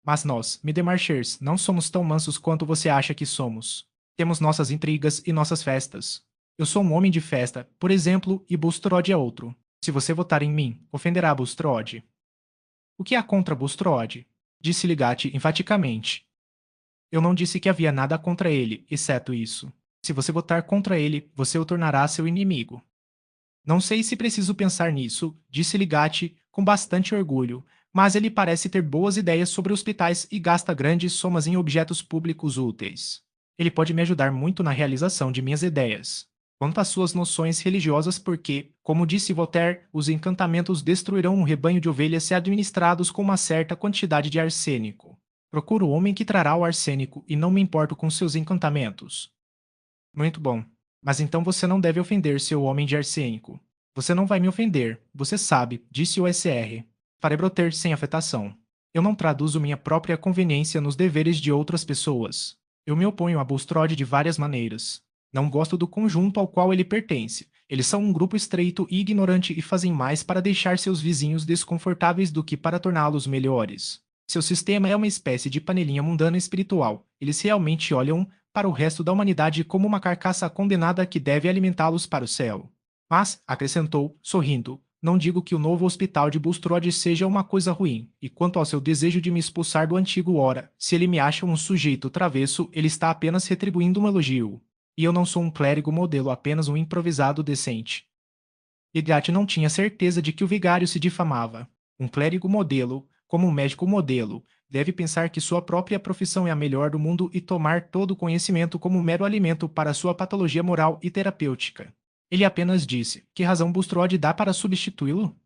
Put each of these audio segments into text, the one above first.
Mas nós, Middlemarchers, não somos tão mansos quanto você acha que somos. Temos nossas intrigas e nossas festas. Eu sou um homem de festa, por exemplo, e Bulstrode é outro. Se você votar em mim, ofenderá Bulstrode. O que há contra Bulstrode? Disse Ligate enfaticamente. Eu não disse que havia nada contra ele, exceto isso. Se você votar contra ele, você o tornará seu inimigo. Não sei se preciso pensar nisso, disse Ligate com bastante orgulho, mas ele parece ter boas ideias sobre hospitais e gasta grandes somas em objetos públicos úteis. Ele pode me ajudar muito na realização de minhas ideias. Quanto às suas noções religiosas, porque, como disse Voltaire, os encantamentos destruirão um rebanho de ovelhas se administrados com uma certa quantidade de arsênico. Procuro o homem que trará o arsênico e não me importo com seus encantamentos. Muito bom. Mas então você não deve ofender seu homem de arsênico. Você não vai me ofender, você sabe, disse o SR. Farei broter sem afetação. Eu não traduzo minha própria conveniência nos deveres de outras pessoas. Eu me oponho a Bulstrode de várias maneiras. Não gosto do conjunto ao qual ele pertence. Eles são um grupo estreito e ignorante e fazem mais para deixar seus vizinhos desconfortáveis do que para torná-los melhores. Seu sistema é uma espécie de panelinha mundana espiritual. Eles realmente olham para o resto da humanidade como uma carcaça condenada que deve alimentá-los para o céu. Mas, acrescentou, sorrindo, não digo que o novo hospital de Bulstrode seja uma coisa ruim, e quanto ao seu desejo de me expulsar do antigo ora, se ele me acha um sujeito travesso, ele está apenas retribuindo um elogio. E eu não sou um clérigo modelo, apenas um improvisado decente. Igate não tinha certeza de que o vigário se difamava. Um clérigo modelo, como um médico modelo, deve pensar que sua própria profissão é a melhor do mundo e tomar todo o conhecimento como mero alimento para sua patologia moral e terapêutica. Ele apenas disse: que razão Bulstrode dá para substituí-lo?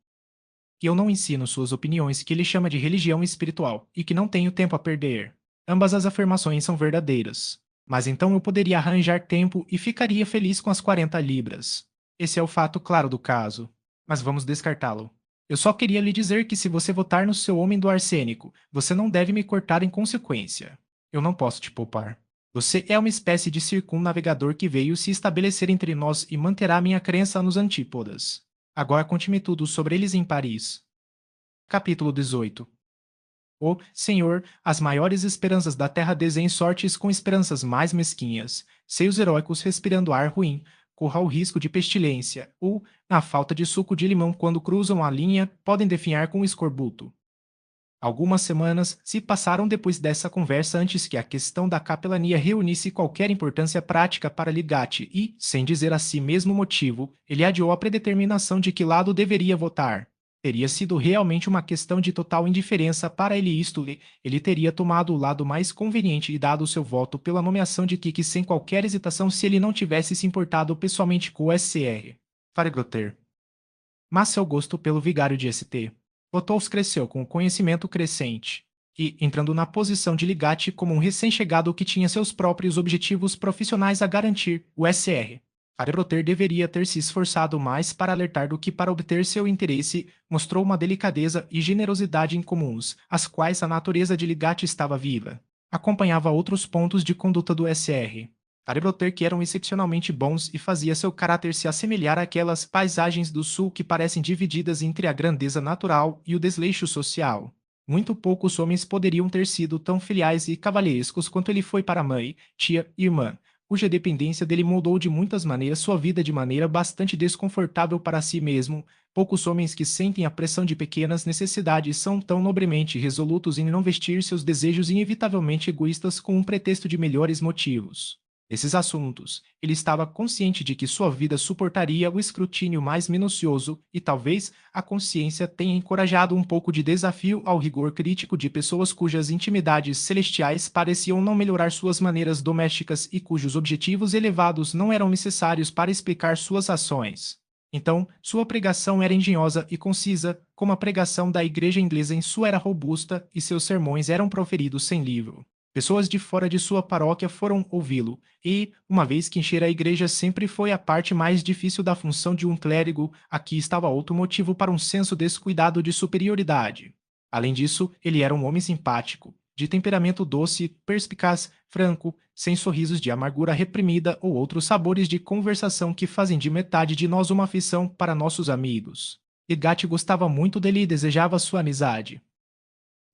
Que eu não ensino suas opiniões que ele chama de religião espiritual e que não tenho tempo a perder. Ambas as afirmações são verdadeiras. Mas então eu poderia arranjar tempo e ficaria feliz com as 40 libras. Esse é o fato claro do caso. Mas vamos descartá-lo. Eu só queria lhe dizer que se você votar no seu homem do arsênico, você não deve me cortar em consequência. Eu não posso te poupar. Você é uma espécie de circunnavegador que veio se estabelecer entre nós e manterá minha crença nos antípodas. Agora conte-me tudo sobre eles em Paris. Capítulo 18. O Senhor, as maiores esperanças da terra desenhe sortes com esperanças mais mesquinhas. Seios heróicos respirando ar ruim, corra o risco de pestilência, ou, na falta de suco de limão quando cruzam a linha, podem definhar com escorbuto. Algumas semanas se passaram depois dessa conversa antes que a questão da capelania reunisse qualquer importância prática para Ligate e, sem dizer a si mesmo o motivo, ele adiou a predeterminação de que lado deveria votar. Teria sido realmente uma questão de total indiferença para ele isto, ele teria tomado o lado mais conveniente e dado seu voto pela nomeação de Kik sem qualquer hesitação se ele não tivesse se importado pessoalmente com o SR. Fargroter. Mas seu gosto pelo vigário de ST. Ottos cresceu com o conhecimento crescente e, entrando na posição de Ligate como um recém-chegado que tinha seus próprios objetivos profissionais a garantir, o SR. Farebroter deveria ter se esforçado mais para alertar do que para obter seu interesse, mostrou uma delicadeza e generosidade incomuns, as quais a natureza de Ligate estava viva. Acompanhava outros pontos de conduta do SR. Farebroter que eram excepcionalmente bons e fazia seu caráter se assemelhar àquelas paisagens do sul que parecem divididas entre a grandeza natural e o desleixo social. Muito poucos homens poderiam ter sido tão filiais e cavalheirescos quanto ele foi para mãe, tia e irmã, cuja dependência dele moldou de muitas maneiras sua vida de maneira bastante desconfortável para si mesmo. Poucos homens que sentem a pressão de pequenas necessidades são tão nobremente resolutos em não vestir seus desejos inevitavelmente egoístas com um pretexto de melhores motivos. Nesses assuntos, ele estava consciente de que sua vida suportaria o escrutínio mais minucioso e talvez a consciência tenha encorajado um pouco de desafio ao rigor crítico de pessoas cujas intimidades celestiais pareciam não melhorar suas maneiras domésticas e cujos objetivos elevados não eram necessários para explicar suas ações. Então, sua pregação era engenhosa e concisa, como a pregação da igreja inglesa em sua era robusta, e seus sermões eram proferidos sem livro. Pessoas de fora de sua paróquia foram ouvi-lo, e, uma vez que encher a igreja sempre foi a parte mais difícil da função de um clérigo, aqui estava outro motivo para um senso descuidado de superioridade. Além disso, ele era um homem simpático, de temperamento doce, perspicaz, franco, sem sorrisos de amargura reprimida ou outros sabores de conversação que fazem de metade de nós uma afeição para nossos amigos. Igate gostava muito dele e desejava sua amizade.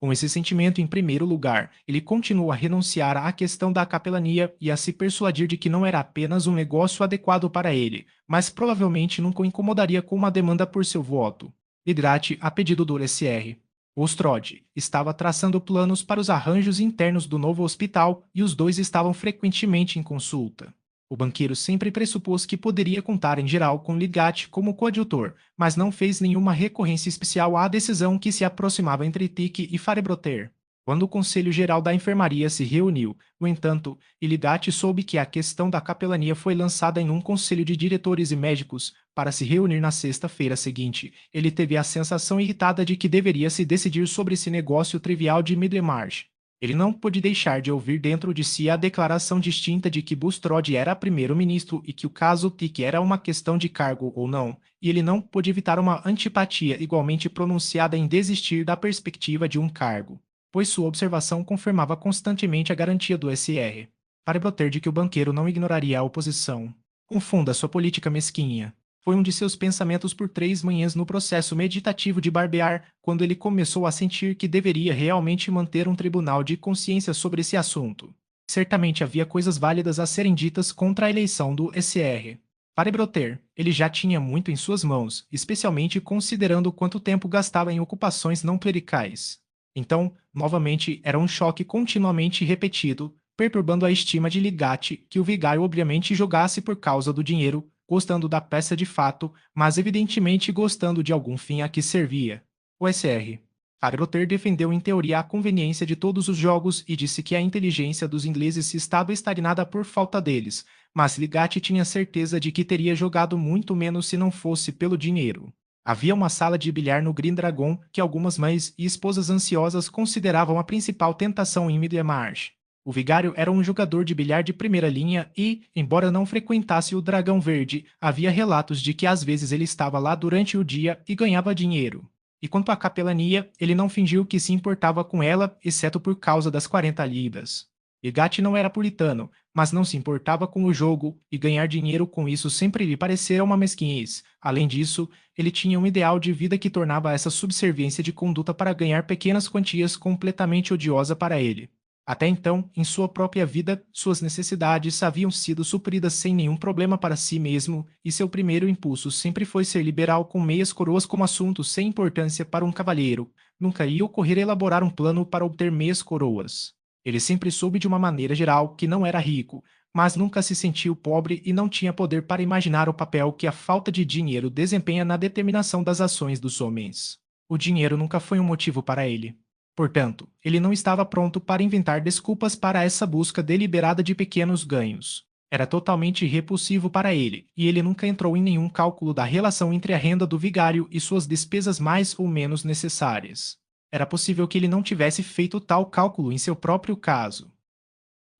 Com esse sentimento em primeiro lugar, ele continuou a renunciar à questão da capelania e a se persuadir de que não era apenas um negócio adequado para ele, mas provavelmente nunca o incomodaria com uma demanda por seu voto. Hidrate a pedido do SR. Ostrode estava traçando planos para os arranjos internos do novo hospital e os dois estavam frequentemente em consulta. O banqueiro sempre pressupôs que poderia contar em geral com Ligat como coadjutor, mas não fez nenhuma recorrência especial à decisão que se aproximava entre Tique e Farebroter. Quando o Conselho Geral da Enfermaria se reuniu, no entanto, Ligat soube que a questão da capelania foi lançada em um conselho de diretores e médicos para se reunir na sexta-feira seguinte. Ele teve a sensação irritada de que deveria se decidir sobre esse negócio trivial de Middlemarch. Ele não pôde deixar de ouvir dentro de si a declaração distinta de que Bulstrode era primeiro-ministro e que o caso Tic era uma questão de cargo ou não, e ele não pôde evitar uma antipatia igualmente pronunciada em desistir da perspectiva de um cargo, pois sua observação confirmava constantemente a garantia do SR, para broter de que o banqueiro não ignoraria a oposição. Confunda sua política mesquinha. Foi um de seus pensamentos por 3 manhãs no processo meditativo de barbear, quando ele começou a sentir que deveria realmente manter um tribunal de consciência sobre esse assunto. Certamente havia coisas válidas a serem ditas contra a eleição do SR. Para Broter, ele já tinha muito em suas mãos, especialmente considerando quanto tempo gastava em ocupações não clericais. Então, novamente, era um choque continuamente repetido, perturbando a estima de Ligate que o vigário obviamente jogasse por causa do dinheiro, gostando da peça de fato, mas evidentemente gostando de algum fim a que servia. O SR. Arbroter defendeu em teoria a conveniência de todos os jogos e disse que a inteligência dos ingleses estava estagnada por falta deles, mas Ligate tinha certeza de que teria jogado muito menos se não fosse pelo dinheiro. Havia uma sala de bilhar no Green Dragon que algumas mães e esposas ansiosas consideravam a principal tentação em Middlemarch. O vigário era um jogador de bilhar de primeira linha e, embora não frequentasse o Dragão Verde, havia relatos de que às vezes ele estava lá durante o dia e ganhava dinheiro. E quanto à capelania, ele não fingiu que se importava com ela, exceto por causa das 40 libras. Egate não era puritano, mas não se importava com o jogo, e ganhar dinheiro com isso sempre lhe parecera uma mesquinhez. Além disso, ele tinha um ideal de vida que tornava essa subserviência de conduta para ganhar pequenas quantias completamente odiosa para ele. Até então, em sua própria vida, suas necessidades haviam sido supridas sem nenhum problema para si mesmo, e seu primeiro impulso sempre foi ser liberal com meias coroas como assunto sem importância para um cavalheiro. Nunca ia ocorrer elaborar um plano para obter meias coroas. Ele sempre soube de uma maneira geral que não era rico, mas nunca se sentiu pobre e não tinha poder para imaginar o papel que a falta de dinheiro desempenha na determinação das ações dos homens. O dinheiro nunca foi um motivo para ele. Portanto, ele não estava pronto para inventar desculpas para essa busca deliberada de pequenos ganhos. Era totalmente repulsivo para ele, e ele nunca entrou em nenhum cálculo da relação entre a renda do vigário e suas despesas mais ou menos necessárias. Era possível que ele não tivesse feito tal cálculo em seu próprio caso.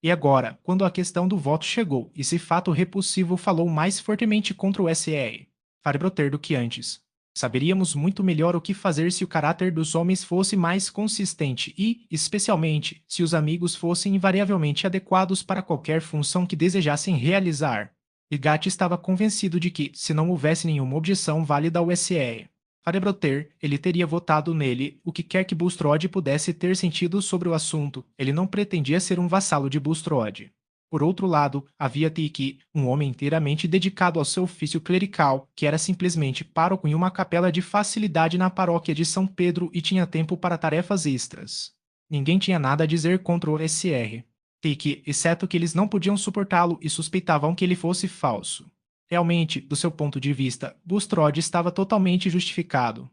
E agora, quando a questão do voto chegou, esse fato repulsivo falou mais fortemente contra o SR. Farbroter do que antes. Saberíamos muito melhor o que fazer se o caráter dos homens fosse mais consistente e, especialmente, se os amigos fossem invariavelmente adequados para qualquer função que desejassem realizar. Higat estava convencido de que, se não houvesse nenhuma objeção válida ao SR, Farebroter, ele teria votado nele, o que quer que Bulstrode pudesse ter sentido sobre o assunto. Ele não pretendia ser um vassalo de Bulstrode. Por outro lado, havia Tiki, um homem inteiramente dedicado ao seu ofício clerical, que era simplesmente pároco em uma capela de facilidade na paróquia de São Pedro e tinha tempo para tarefas extras. Ninguém tinha nada a dizer contra o SR. Tiki, exceto que eles não podiam suportá-lo e suspeitavam que ele fosse falso. Realmente, do seu ponto de vista, Bulstrode estava totalmente justificado.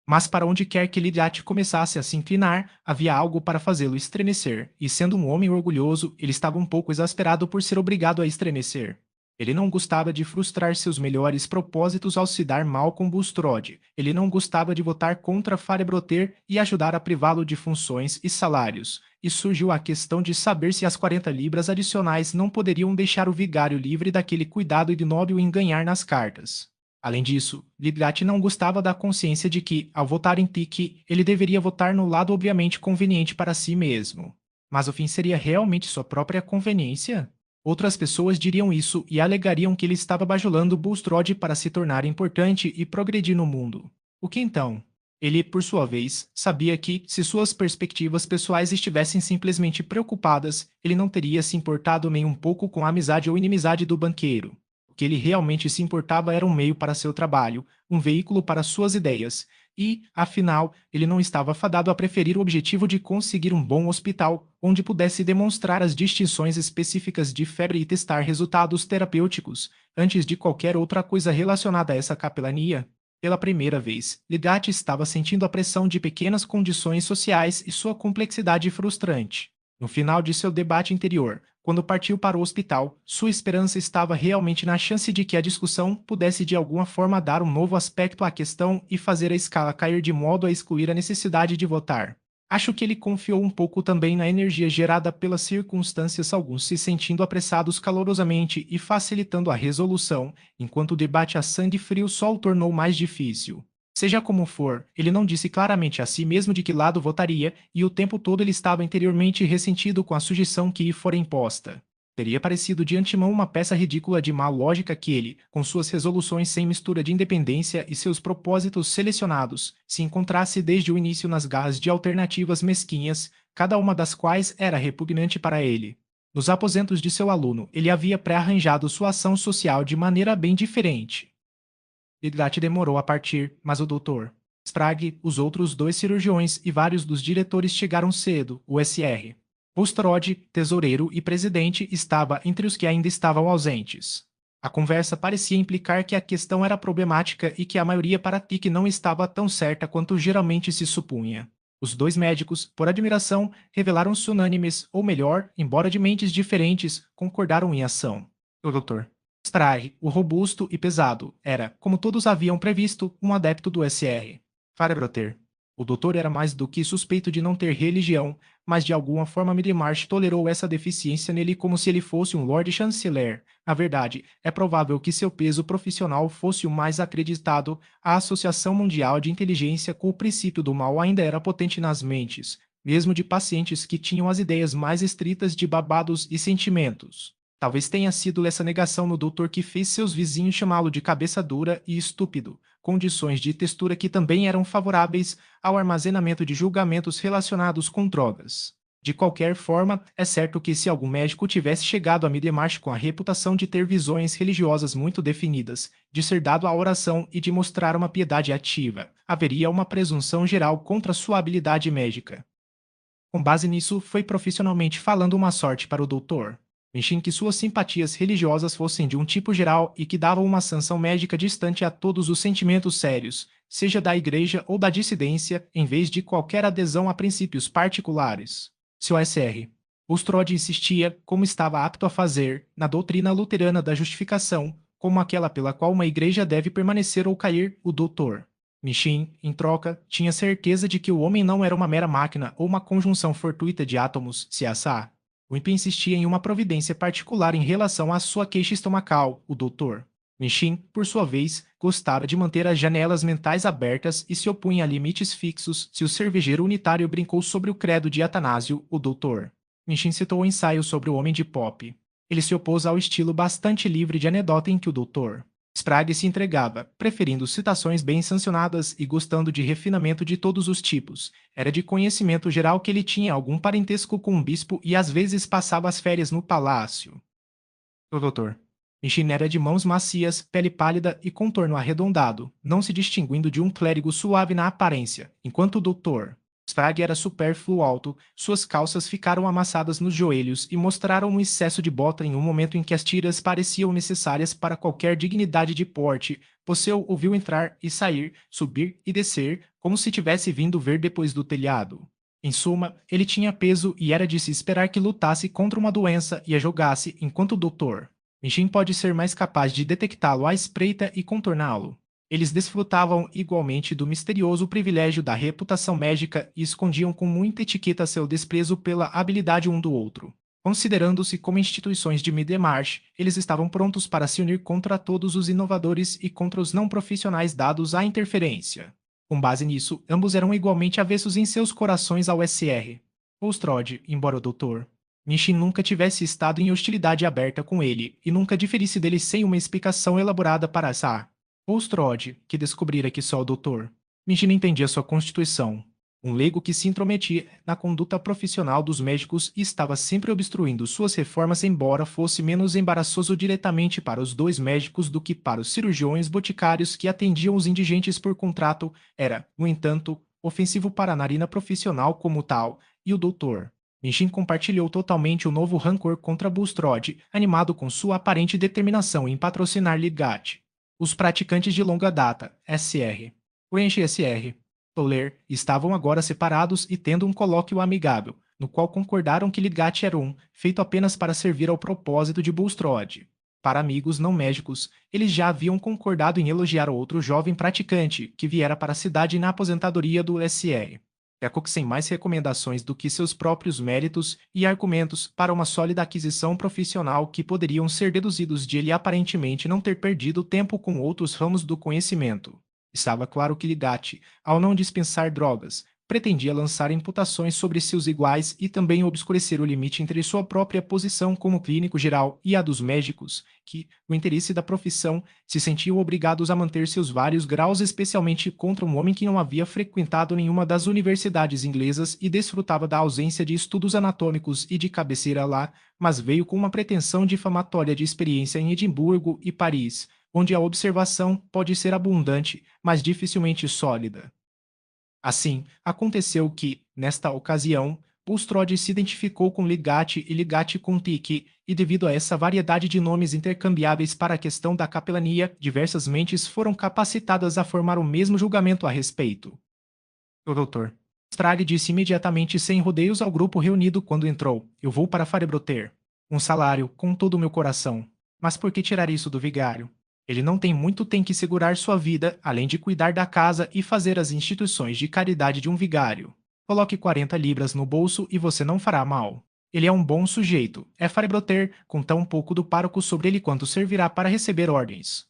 Mas para onde quer que Lidiate começasse a se inclinar, havia algo para fazê-lo estremecer, e sendo um homem orgulhoso, ele estava um pouco exasperado por ser obrigado a estremecer. Ele não gostava de frustrar seus melhores propósitos ao se dar mal com Bulstrode. Ele não gostava de votar contra Farebroter e ajudar a privá-lo de funções e salários. E surgiu a questão de saber se as 40 libras adicionais não poderiam deixar o vigário livre daquele cuidado ignóbil em ganhar nas cartas. Além disso, Lidiate não gostava da consciência de que, ao votar em Tiki, ele deveria votar no lado obviamente conveniente para si mesmo. Mas o fim seria realmente sua própria conveniência? Outras pessoas diriam isso e alegariam que ele estava bajulando Bulstrode para se tornar importante e progredir no mundo. O que então? Ele, por sua vez, sabia que, se suas perspectivas pessoais estivessem simplesmente preocupadas, ele não teria se importado nem um pouco com a amizade ou inimizade do banqueiro. O que ele realmente se importava era um meio para seu trabalho, um veículo para suas ideias, e, afinal, ele não estava fadado a preferir o objetivo de conseguir um bom hospital, onde pudesse demonstrar as distinções específicas de febre e testar resultados terapêuticos, antes de qualquer outra coisa relacionada a essa capelania. Pela primeira vez, Lidati estava sentindo a pressão de pequenas condições sociais e sua complexidade frustrante. No final de seu debate interior, quando partiu para o hospital, sua esperança estava realmente na chance de que a discussão pudesse de alguma forma dar um novo aspecto à questão e fazer a escala cair de modo a excluir a necessidade de votar. Acho que ele confiou um pouco também na energia gerada pelas circunstâncias, alguns se sentindo apressados calorosamente e facilitando a resolução, enquanto o debate a sangue frio só o tornou mais difícil. Seja como for, ele não disse claramente a si mesmo de que lado votaria, e o tempo todo ele estava interiormente ressentido com a sujeição que lhe fora imposta. Teria parecido de antemão uma peça ridícula de má lógica que ele, com suas resoluções sem mistura de independência e seus propósitos selecionados, se encontrasse desde o início nas garras de alternativas mesquinhas, cada uma das quais era repugnante para ele. Nos aposentos de seu aluno, ele havia pré-arranjado sua ação social de maneira bem diferente. Diglatti demorou a partir, mas o Dr. Sprague, os outros dois cirurgiões e vários dos diretores chegaram cedo, o Sr. Bulstrode, tesoureiro e presidente, estava entre os que ainda estavam ausentes. A conversa parecia implicar que a questão era problemática e que a maioria para Tic não estava tão certa quanto geralmente se supunha. Os dois médicos, por admiração, revelaram-se unânimes, ou melhor, embora de mentes diferentes, concordaram em ação. O Dr. Sprague, o robusto e pesado, era, como todos haviam previsto, um adepto do Sr. Farebroter. O doutor era mais do que suspeito de não ter religião, mas de alguma forma Middlemarch tolerou essa deficiência nele como se ele fosse um Lord Chanceler. Na verdade, é provável que seu peso profissional fosse o mais acreditado. A Associação Mundial de Inteligência com o princípio do mal ainda era potente nas mentes, mesmo de pacientes que tinham as ideias mais estritas de babados e sentimentos. Talvez tenha sido essa negação no doutor que fez seus vizinhos chamá-lo de cabeça dura e estúpido, condições de textura que também eram favoráveis ao armazenamento de julgamentos relacionados com drogas. De qualquer forma, é certo que se algum médico tivesse chegado a Middlemarch com a reputação de ter visões religiosas muito definidas, de ser dado à oração e de mostrar uma piedade ativa, haveria uma presunção geral contra sua habilidade médica. Com base nisso, foi profissionalmente falando uma sorte para o doutor. Em que suas simpatias religiosas fossem de um tipo geral e que davam uma sanção médica distante a todos os sentimentos sérios, seja da igreja ou da dissidência, em vez de qualquer adesão a princípios particulares. Seu Sr. Bulstrode insistia, como estava apto a fazer, na doutrina luterana da justificação, como aquela pela qual uma igreja deve permanecer ou cair, o doutor. Michin, em troca, tinha certeza de que o homem não era uma mera máquina ou uma conjunção fortuita de átomos, se assá. O ímpio insistia em uma providência particular em relação à sua queixa estomacal, o doutor. Michin, por sua vez, gostava de manter as janelas mentais abertas e se opunha a limites fixos se o cervejeiro unitário brincou sobre o credo de Atanásio, o doutor. Michin citou o ensaio sobre o homem de pop. Ele se opôs ao estilo bastante livre de anedota em que o doutor Sprague se entregava, preferindo citações bem sancionadas e gostando de refinamento de todos os tipos. Era de conhecimento geral que ele tinha algum parentesco com um bispo e às vezes passava as férias no palácio. O doutor Michin era de mãos macias, pele pálida e contorno arredondado, não se distinguindo de um clérigo suave na aparência, enquanto o doutor Sprague era supérfluo alto, suas calças ficaram amassadas nos joelhos e mostraram um excesso de bota em um momento em que as tiras pareciam necessárias para qualquer dignidade de porte. Você o ouviu entrar e sair, subir e descer, como se tivesse vindo ver depois do telhado. Em suma, ele tinha peso e era de se esperar que lutasse contra uma doença e a jogasse, enquanto o doutor Michin pode ser mais capaz de detectá-lo à espreita e contorná-lo. Eles desfrutavam igualmente do misterioso privilégio da reputação médica e escondiam com muita etiqueta seu desprezo pela habilidade um do outro. Considerando-se como instituições de Middlemarch, eles estavam prontos para se unir contra todos os inovadores e contra os não profissionais dados à interferência. Com base nisso, ambos eram igualmente avessos em seus corações ao Sr. Bulstrode, embora o Dr. Michin nunca tivesse estado em hostilidade aberta com ele e nunca diferisse dele sem uma explicação elaborada para Bulstrode, que descobrira que só o Dr. Mijin entendia sua constituição. Um leigo que se intrometia na conduta profissional dos médicos e estava sempre obstruindo suas reformas, embora fosse menos embaraçoso diretamente para os dois médicos do que para os cirurgiões boticários que atendiam os indigentes por contrato, era, no entanto, ofensivo para a narina profissional como tal, e o doutor. Mijin compartilhou totalmente o novo rancor contra Bulstrode, animado com sua aparente determinação em patrocinar Lidgat. Os praticantes de longa data, SR. Range SR. Toller estavam agora separados e tendo um colóquio amigável, no qual concordaram que Lidgat era feito apenas para servir ao propósito de Bulstrode. Para amigos não médicos, eles já haviam concordado em elogiar outro jovem praticante que viera para a cidade na aposentadoria do SR. Peacock sem mais recomendações do que seus próprios méritos e argumentos para uma sólida aquisição profissional que poderiam ser deduzidos de ele aparentemente não ter perdido tempo com outros ramos do conhecimento. Estava claro que Lidgat, ao não dispensar drogas, pretendia lançar imputações sobre seus iguais e também obscurecer o limite entre sua própria posição como clínico geral e a dos médicos, que, no interesse da profissão, se sentiam obrigados a manter seus vários graus, especialmente contra um homem que não havia frequentado nenhuma das universidades inglesas e desfrutava da ausência de estudos anatômicos e de cabeceira lá, mas veio com uma pretensão difamatória de experiência em Edimburgo e Paris, onde a observação pode ser abundante, mas dificilmente sólida. Assim, aconteceu que, nesta ocasião, Bulstrode se identificou com Lidgat e Lidgat com Tiki, e devido a essa variedade de nomes intercambiáveis para a questão da capelania, diversas mentes foram capacitadas a formar o mesmo julgamento a respeito. O doutor Strale disse imediatamente sem rodeios ao grupo reunido quando entrou: "Eu vou para Farebroter. Um salário, com todo o meu coração. Mas por que tirar isso do vigário? Ele não tem muito, tem que segurar sua vida, além de cuidar da casa e fazer as instituições de caridade de um vigário. Coloque 40 libras no bolso e você não fará mal. Ele é um bom sujeito. É Farebroter, com tão pouco do pároco sobre ele quanto servirá para receber ordens."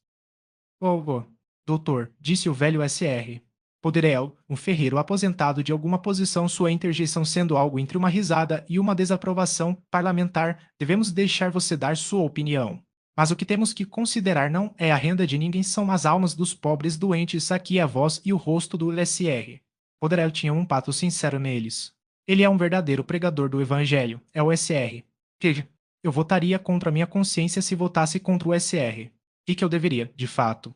"Oh, doutor", disse o velho SR. Poderel, um ferreiro aposentado de alguma posição, sua interjeição sendo algo entre uma risada e uma desaprovação parlamentar, devemos deixar você dar sua opinião. Mas o que temos que considerar não é a renda de ninguém, são as almas dos pobres doentes, aqui a voz e o rosto do SR. Poderel tinha um pato sincero neles. Ele é um verdadeiro pregador do evangelho, é o SR. Que eu votaria contra minha consciência se votasse contra o SR. E que eu deveria, de fato.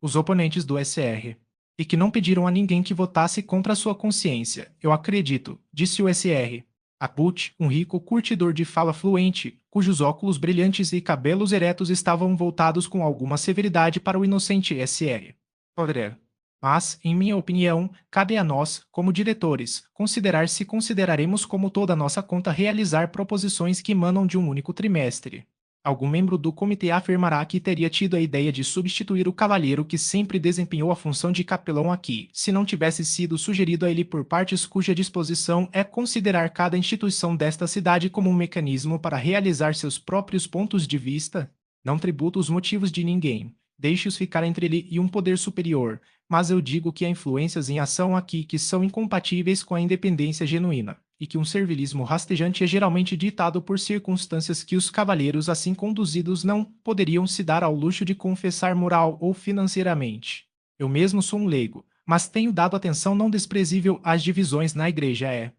Os oponentes do SR. E que não pediram a ninguém que votasse contra sua consciência. Eu acredito, disse o SR. Akut, um rico curtidor de fala fluente, cujos óculos brilhantes e cabelos eretos estavam voltados com alguma severidade para o inocente SR. Poder. Mas, em minha opinião, cabe a nós, como diretores, considerar se consideraremos como toda nossa conta realizar proposições que emanam de um único trimestre. Algum membro do comitê afirmará que teria tido a ideia de substituir o cavalheiro que sempre desempenhou a função de capelão aqui, se não tivesse sido sugerido a ele por partes cuja disposição é considerar cada instituição desta cidade como um mecanismo para realizar seus próprios pontos de vista? Não tributo os motivos de ninguém. Deixe-os ficar entre ele e um poder superior, mas eu digo que há influências em ação aqui que são incompatíveis com a independência genuína, e que um servilismo rastejante é geralmente ditado por circunstâncias que os cavalheiros assim conduzidos não poderiam se dar ao luxo de confessar moral ou financeiramente. Eu mesmo sou um leigo, mas tenho dado atenção não desprezível às divisões na igreja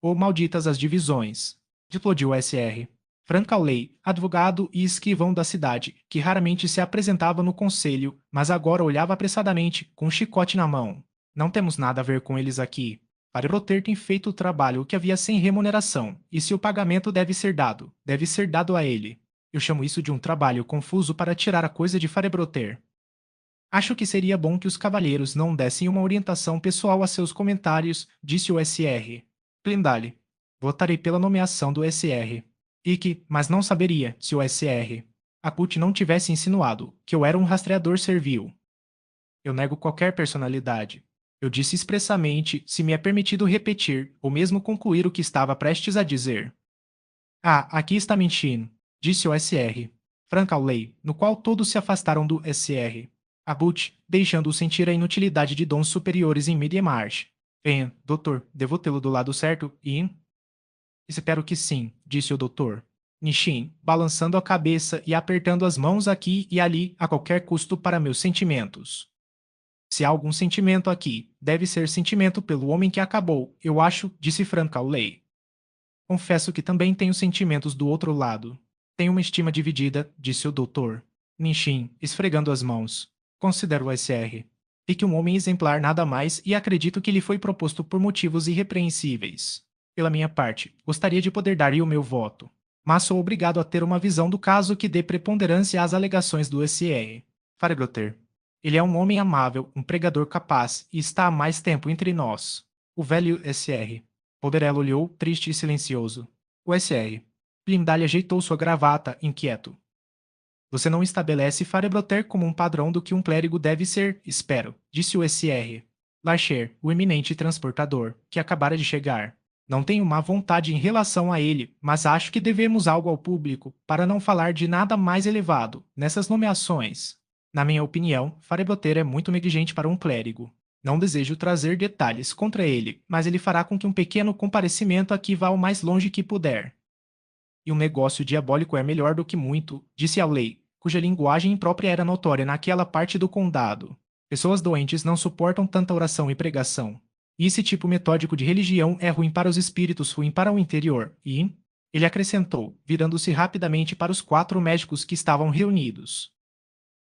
ou malditas as divisões. Explodiu o SR. Frank Cawley, advogado e escrivão da cidade, que raramente se apresentava no conselho, mas agora olhava apressadamente, com um chicote na mão. Não temos nada a ver com eles aqui. Farebroter tem feito o trabalho que havia sem remuneração, e se o pagamento deve ser dado a ele. Eu chamo isso de um trabalho confuso para tirar a coisa de Farebroter. Acho que seria bom que os cavalheiros não dessem uma orientação pessoal a seus comentários, disse o SR. Glendale. Votarei pela nomeação do SR. Mas não saberia, se o SR. Akut não tivesse insinuado que eu era um rastreador servil. Eu nego qualquer personalidade. Eu disse expressamente, se me é permitido repetir, ou mesmo concluir o que estava prestes a dizer. Ah, aqui está mentindo, disse o SR. Frank Cawley, no qual todos se afastaram do SR. Akut, deixando-o sentir a inutilidade de dons superiores em Middlemarch. Venha, doutor, devo tê-lo do lado certo e... Espero que sim, disse o doutor. Nishin, balançando a cabeça e apertando as mãos aqui e ali a qualquer custo para meus sentimentos. Se há algum sentimento aqui, deve ser sentimento pelo homem que acabou, eu acho, disse Frank Cowley. Confesso que também tenho sentimentos do outro lado. Tenho uma estima dividida, disse o doutor. Ninchin, esfregando as mãos. Considero o SR. Fique um homem exemplar nada mais e acredito que lhe foi proposto por motivos irrepreensíveis. Pela minha parte, gostaria de poder dar-lhe o meu voto. Mas sou obrigado a ter uma visão do caso que dê preponderância às alegações do SR. Farebroter. Ele é um homem amável, um pregador capaz e está há mais tempo entre nós. O velho SR. Poderello olhou, triste e silencioso. O SR. Plimdalha ajeitou sua gravata, inquieto. Você não estabelece Farebroter como um padrão do que um clérigo deve ser, espero, disse o SR. Larcher, o eminente transportador, que acabara de chegar. Não tenho má vontade em relação a ele, mas acho que devemos algo ao público, para não falar de nada mais elevado, nessas nomeações. Na minha opinião, Farebroter é muito negligente para um clérigo. Não desejo trazer detalhes contra ele, mas ele fará com que um pequeno comparecimento aqui vá o mais longe que puder. E um negócio diabólico é melhor do que muito, disse Auley, cuja linguagem imprópria era notória naquela parte do condado. Pessoas doentes não suportam tanta oração e pregação. E esse tipo metódico de religião é ruim para os espíritos, ruim para o interior, e... Ele acrescentou, virando-se rapidamente para os 4 médicos que estavam reunidos.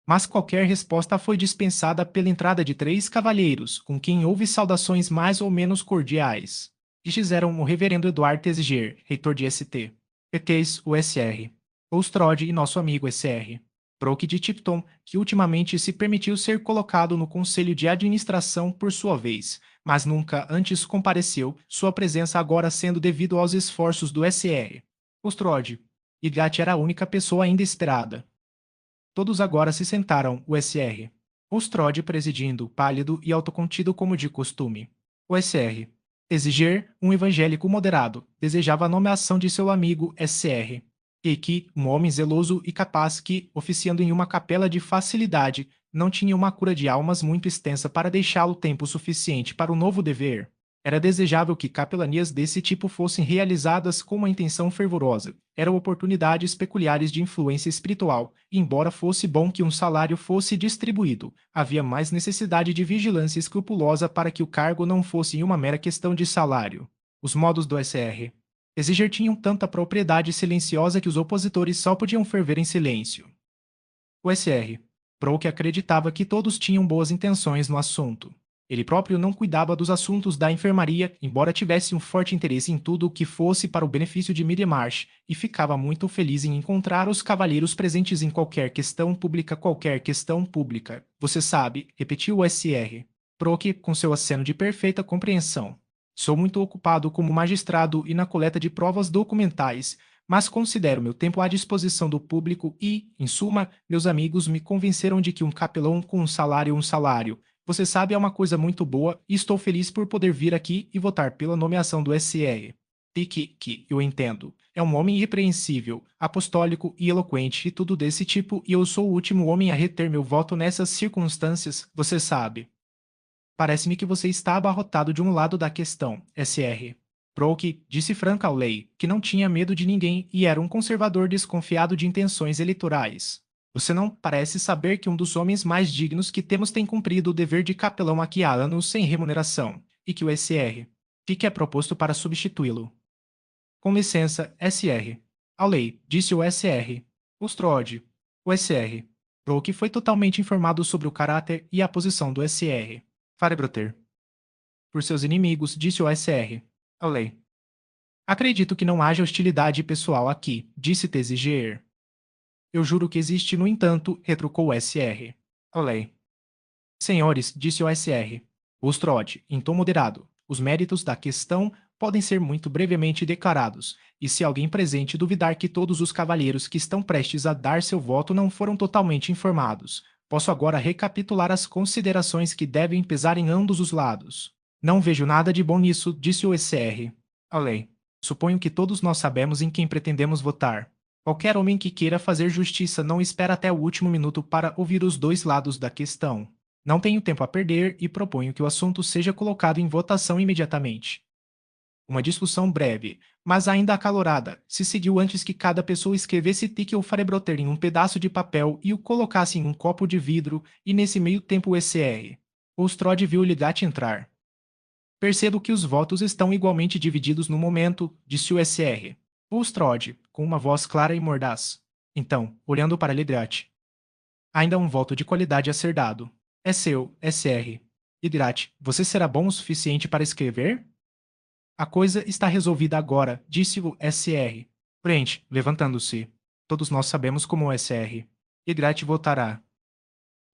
Mas qualquer resposta foi dispensada pela entrada de 3 cavalheiros, com quem houve saudações mais ou menos cordiais. E fizeram o reverendo Eduardo Teziger, reitor de St. Pequeis, o SR. Oustrode e nosso amigo SR. Broke de Tipton, que ultimamente se permitiu ser colocado no conselho de administração por sua vez, mas nunca antes compareceu, sua presença agora sendo devido aos esforços do SR. Oustrode. Idgat era a única pessoa ainda esperada. Todos agora se sentaram, o SR. Oustrode presidindo, pálido e autocontido como de costume. O SR. Exiger um evangélico moderado, desejava a nomeação de seu amigo SR. E que, um homem zeloso e capaz que, oficiando em uma capela de facilidade, não tinha uma cura de almas muito extensa para deixá-lo tempo suficiente para o novo dever. Era desejável que capelanias desse tipo fossem realizadas com uma intenção fervorosa. Eram oportunidades peculiares de influência espiritual, e embora fosse bom que um salário fosse distribuído, havia mais necessidade de vigilância escrupulosa para que o cargo não fosse uma mera questão de salário. Os modos do SR. Exiger tinham tanta propriedade silenciosa que os opositores só podiam ferver em silêncio. O SR. Broke acreditava que todos tinham boas intenções no assunto. Ele próprio não cuidava dos assuntos da enfermaria, embora tivesse um forte interesse em tudo o que fosse para o benefício de Middlemarch, e ficava muito feliz em encontrar os cavalheiros presentes em qualquer questão pública, qualquer questão pública. Você sabe, repetiu o SR. Broke, com seu aceno de perfeita compreensão. Sou muito ocupado como magistrado e na coleta de provas documentais, mas considero meu tempo à disposição do público e, em suma, meus amigos me convenceram de que um capelão com um salário, você sabe, é uma coisa muito boa e estou feliz por poder vir aqui e votar pela nomeação do SR. Que, eu entendo, é um homem irrepreensível, apostólico e eloquente e tudo desse tipo e eu sou o último homem a reter meu voto nessas circunstâncias, você sabe. Parece-me que você está abarrotado de um lado da questão, SR. Broke disse Frank Cowley, que não tinha medo de ninguém e era um conservador desconfiado de intenções eleitorais. Você não parece saber que um dos homens mais dignos que temos tem cumprido o dever de capelão aqui há anos sem remuneração, e que o SR fique é proposto para substituí-lo. Com licença, SR. Cowley, disse o SR. Ostrode. O SR. Broke foi totalmente informado sobre o caráter e a posição do SR. Farebroter. Por seus inimigos, disse o SR. Cowley. Acredito que não haja hostilidade pessoal aqui, disse Teziger. Eu juro que existe, no entanto, retrucou o SR. Olé. Senhores, disse o SR. Ostrode, em tom moderado, os méritos da questão podem ser muito brevemente declarados, e se alguém presente duvidar que todos os cavalheiros que estão prestes a dar seu voto não foram totalmente informados, posso agora recapitular as considerações que devem pesar em ambos os lados. Não vejo nada de bom nisso, disse o SR. Olé. Suponho que todos nós sabemos em quem pretendemos votar. Qualquer homem que queira fazer justiça não espera até o último minuto para ouvir os dois lados da questão. Não tenho tempo a perder e proponho que o assunto seja colocado em votação imediatamente. Uma discussão breve, mas ainda acalorada, se seguiu antes que cada pessoa escrevesse tique ou farebroter em um pedaço de papel e o colocasse em um copo de vidro, e nesse meio tempo o SR. Bulstrode viu Ligat entrar. Percebo que os votos estão igualmente divididos no momento, disse o SR. Bulstrode, com uma voz clara e mordaz. Então, olhando para Ligat. Ainda um voto de qualidade a ser dado. É seu, SR. Ligat, você será bom o suficiente para escrever? A coisa está resolvida agora, disse o SR. Frente, levantando-se. Todos nós sabemos como o SR. Ligat votará.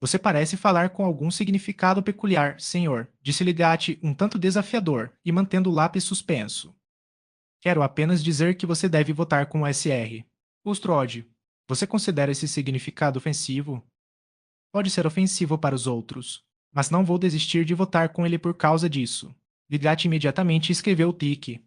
Você parece falar com algum significado peculiar, senhor, disse Ligat um tanto desafiador e mantendo o lápis suspenso. Quero apenas dizer que você deve votar com o SR. Bulstrode, você considera esse significado ofensivo? Pode ser ofensivo para os outros, mas não vou desistir de votar com ele por causa disso. Ligat imediatamente escreveu tique.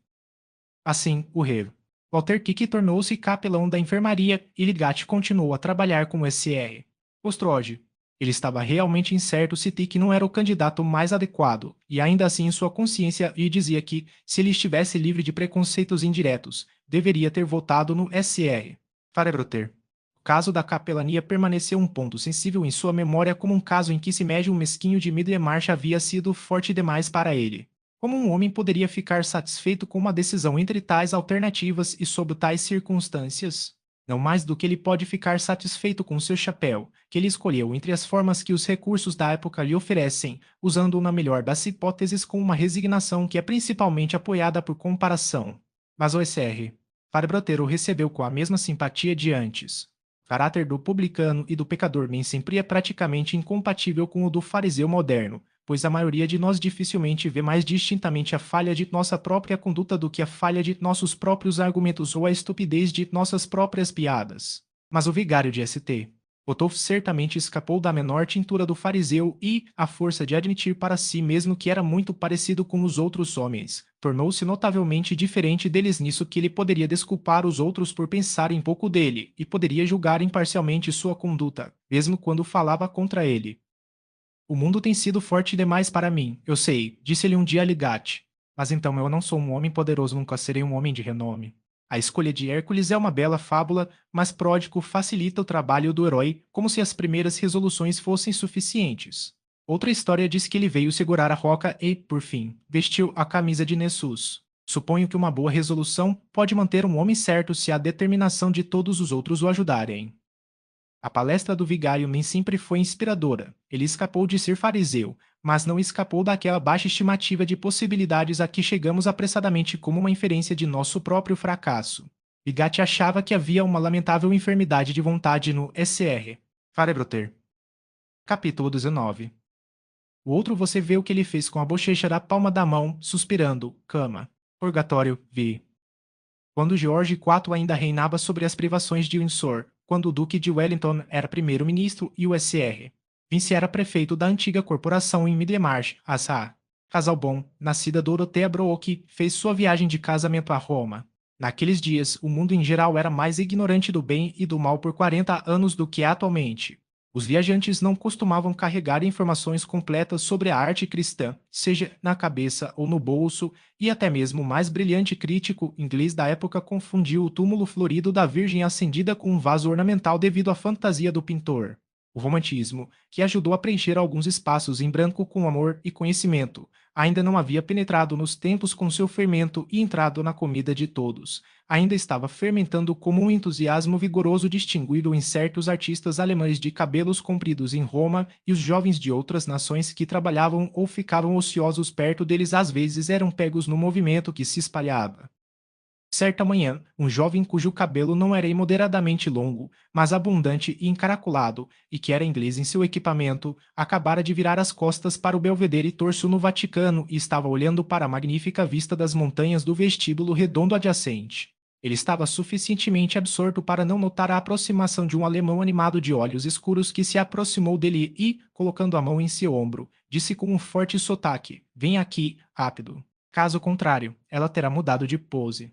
Assim, o rei. Walter Kiki tornou-se capelão da enfermaria e Ligat continuou a trabalhar com o SR. Bulstrode, ele estava realmente incerto se Tic não era o candidato mais adequado, e ainda assim sua consciência lhe dizia que, se ele estivesse livre de preconceitos indiretos, deveria ter votado no SR. Farebroter. O caso da capelania permaneceu um ponto sensível em sua memória como um caso em que esse médium mesquinho de Middlemarch havia sido forte demais para ele. Como um homem poderia ficar satisfeito com uma decisão entre tais alternativas e sob tais circunstâncias? Não mais do que ele pode ficar satisfeito com seu chapéu, que ele escolheu entre as formas que os recursos da época lhe oferecem, usando-o na melhor das hipóteses com uma resignação que é principalmente apoiada por comparação. Mas o SR. Farebroter o recebeu com a mesma simpatia de antes. O caráter do publicano e do pecador nem sempre é praticamente incompatível com o do fariseu moderno, pois a maioria de nós dificilmente vê mais distintamente a falha de nossa própria conduta do que a falha de nossos próprios argumentos ou a estupidez de nossas próprias piadas. Mas o vigário de St. Otto certamente escapou da menor tintura do fariseu e, à força de admitir para si mesmo que era muito parecido com os outros homens, tornou-se notavelmente diferente deles nisso que ele poderia desculpar os outros por pensarem pouco dele e poderia julgar imparcialmente sua conduta, mesmo quando falava contra ele. O mundo tem sido forte demais para mim, eu sei, disse-lhe um dia a Ligat. Mas então eu não sou um homem poderoso, nunca serei um homem de renome. A escolha de Hércules é uma bela fábula, mas Pródico facilita o trabalho do herói, como se as primeiras resoluções fossem suficientes. Outra história diz que ele veio segurar a roca e, por fim, vestiu a camisa de Nessus. Suponho que uma boa resolução pode manter um homem certo se a determinação de todos os outros o ajudarem. A palestra do vigário nem sempre foi inspiradora. Ele escapou de ser fariseu, mas não escapou daquela baixa estimativa de possibilidades a que chegamos apressadamente como uma inferência de nosso próprio fracasso. Vigat achava que havia uma lamentável enfermidade de vontade no SR. Farebroter. Capítulo 19. O outro você vê o que ele fez com a bochecha da palma da mão, suspirando, cama. Purgatório, vi. Quando George IV ainda reinava sobre as privações de Windsor, quando o Duque de Wellington era primeiro-ministro e o SR. Vince era prefeito da antiga corporação em Middlemarch, Assá. Casal bom, nascida Dorothea Brooke, fez sua viagem de casamento a Roma. Naqueles dias, o mundo em geral era mais ignorante do bem e do mal por 40 anos do que atualmente. Os viajantes não costumavam carregar informações completas sobre a arte cristã, seja na cabeça ou no bolso, e até mesmo o mais brilhante crítico inglês da época confundiu o túmulo florido da Virgem acendida com um vaso ornamental devido à fantasia do pintor. O romantismo, que ajudou a preencher alguns espaços em branco com amor e conhecimento, ainda não havia penetrado nos tempos com seu fermento e entrado na comida de todos. Ainda estava fermentando como um entusiasmo vigoroso distinguido em certos artistas alemães de cabelos compridos em Roma, e os jovens de outras nações que trabalhavam ou ficavam ociosos perto deles às vezes eram pegos no movimento que se espalhava. Certa manhã, um jovem cujo cabelo não era imoderadamente longo, mas abundante e encaracolado, e que era inglês em seu equipamento, acabara de virar as costas para o belvedere torso no Vaticano e estava olhando para a magnífica vista das montanhas do vestíbulo redondo adjacente. Ele estava suficientemente absorto para não notar a aproximação de um alemão animado de olhos escuros que se aproximou dele e, colocando a mão em seu ombro, disse com um forte sotaque: "Vem aqui, rápido. Caso contrário, ela terá mudado de pose."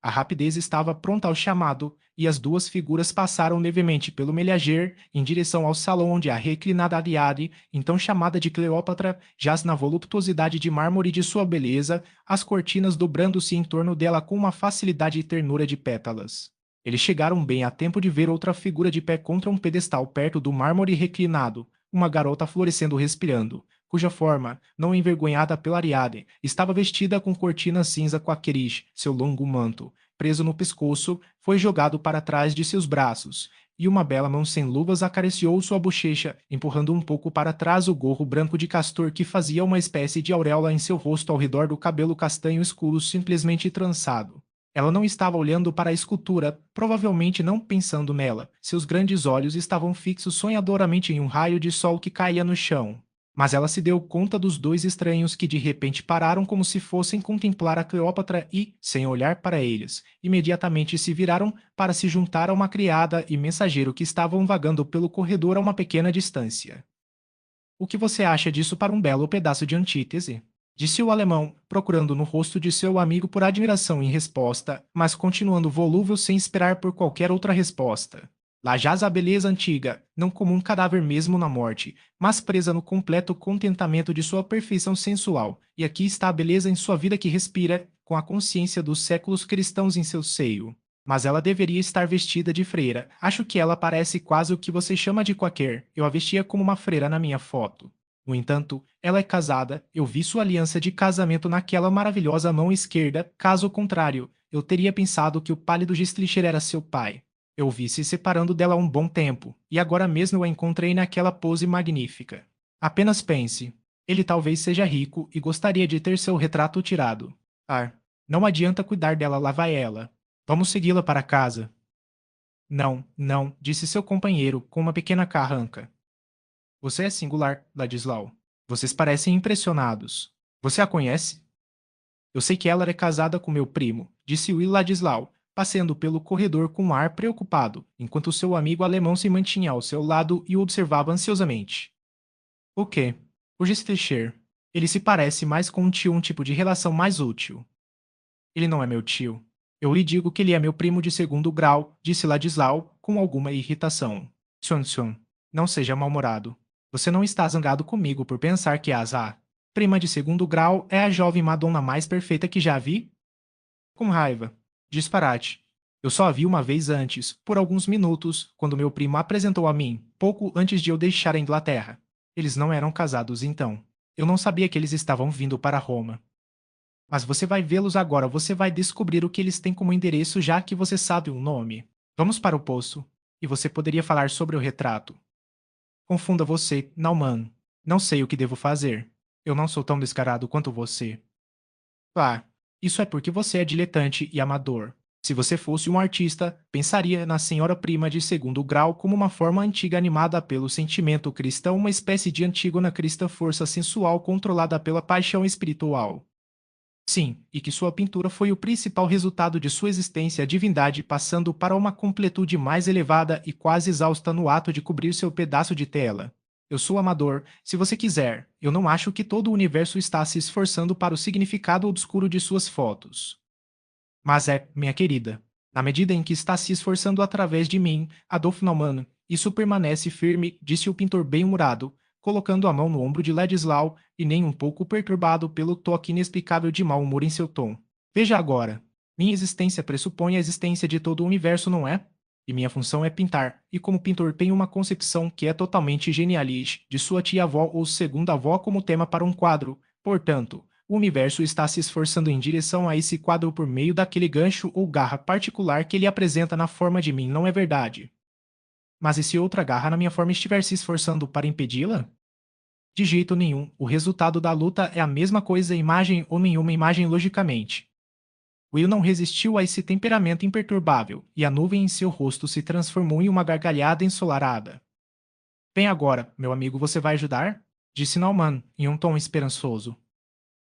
A rapidez estava pronta ao chamado, e as duas figuras passaram levemente pelo Meliager em direção ao salão onde a reclinada Ariadne, então chamada de Cleópatra, jaz na voluptuosidade de mármore de sua beleza, as cortinas dobrando-se em torno dela com uma facilidade e ternura de pétalas. Eles chegaram bem a tempo de ver outra figura de pé contra um pedestal perto do mármore reclinado, uma garota florescendo respirando, cuja forma, não envergonhada pela Ariadne, estava vestida com cortina cinza quaqueriche, seu longo manto, preso no pescoço, foi jogado para trás de seus braços, e uma bela mão sem luvas acariciou sua bochecha, empurrando um pouco para trás o gorro branco de castor que fazia uma espécie de auréola em seu rosto ao redor do cabelo castanho escuro simplesmente trançado. Ela não estava olhando para a escultura, provavelmente não pensando nela. Seus grandes olhos estavam fixos sonhadoramente em um raio de sol que caía no chão. Mas ela se deu conta dos dois estranhos que de repente pararam como se fossem contemplar a Cleópatra e, sem olhar para eles, imediatamente se viraram para se juntar a uma criada e mensageiro que estavam vagando pelo corredor a uma pequena distância. O que você acha disso para um belo pedaço de antítese? Disse o alemão, procurando no rosto de seu amigo por admiração em resposta, mas continuando volúvel sem esperar por qualquer outra resposta. Lá jaz a beleza antiga, não como um cadáver mesmo na morte, mas presa no completo contentamento de sua perfeição sensual, e aqui está a beleza em sua vida que respira, com a consciência dos séculos cristãos em seu seio. Mas ela deveria estar vestida de freira. Acho que ela parece quase o que você chama de quaquer. Eu a vestia como uma freira na minha foto. No entanto, ela é casada, eu vi sua aliança de casamento naquela maravilhosa mão esquerda, caso contrário, eu teria pensado que o pálido Gistlicher era seu pai. Eu vi se separando dela há um bom tempo, e agora mesmo eu a encontrei naquela pose magnífica. Apenas pense. Ele talvez seja rico e gostaria de ter seu retrato tirado. Ah, não adianta cuidar dela, lá vai ela. Vamos segui-la para casa. Não, não, disse seu companheiro, com uma pequena carranca. Você é singular, Ladislau. Vocês parecem impressionados. Você a conhece? Eu sei que ela é casada com meu primo, disse Will Ladislau, passeando pelo corredor com um ar preocupado, enquanto seu amigo alemão se mantinha ao seu lado e o observava ansiosamente. O quê? O Gestlicher. Ele se parece mais com um tio, um tipo de relação mais útil. Ele não é meu tio. Eu lhe digo que ele é meu primo de segundo grau, disse Ladislau, com alguma irritação. Sun, não seja mal-humorado. Você não está zangado comigo por pensar que a prima de segundo grau é a jovem Madonna mais perfeita que já vi? Com raiva. Disparate. Eu só a vi uma vez antes, por alguns minutos, quando meu primo a apresentou a mim, pouco antes de eu deixar a Inglaterra. Eles não eram casados então. Eu não sabia que eles estavam vindo para Roma. Mas você vai vê-los agora, você vai descobrir o que eles têm como endereço já que você sabe o nome. Vamos para o poço. E você poderia falar sobre o retrato. Confunda você, Naumann. Não sei o que devo fazer. Eu não sou tão descarado quanto você. Ah, isso é porque você é diletante e amador. Se você fosse um artista, pensaria na senhora-prima de segundo grau como uma forma antiga animada pelo sentimento cristão, uma espécie de Antígona cristã força sensual controlada pela paixão espiritual. Sim, e que sua pintura foi o principal resultado de sua existência, a divindade passando para uma completude mais elevada e quase exausta no ato de cobrir seu pedaço de tela. Eu sou amador, se você quiser, eu não acho que todo o universo está se esforçando para o significado obscuro de suas fotos. Mas minha querida, na medida em que está se esforçando através de mim, Adolf Naumann, isso permanece firme, disse o pintor bem-humorado, colocando a mão no ombro de Ladislau e nem um pouco perturbado pelo toque inexplicável de mau humor em seu tom. Veja agora. Minha existência pressupõe a existência de todo o universo, não é? E minha função é pintar, e como pintor tenho uma concepção que é totalmente genialis, de sua tia-avó ou segunda-avó como tema para um quadro. Portanto, o universo está se esforçando em direção a esse quadro por meio daquele gancho ou garra particular que ele apresenta na forma de mim, não é verdade? Mas e se outra garra na minha forma estiver se esforçando para impedi-la? De jeito nenhum, o resultado da luta é a mesma coisa imagem ou nenhuma imagem logicamente. Will não resistiu a esse temperamento imperturbável, e a nuvem em seu rosto se transformou em uma gargalhada ensolarada. Bem agora, meu amigo, você vai ajudar? Disse Naumann, em um tom esperançoso.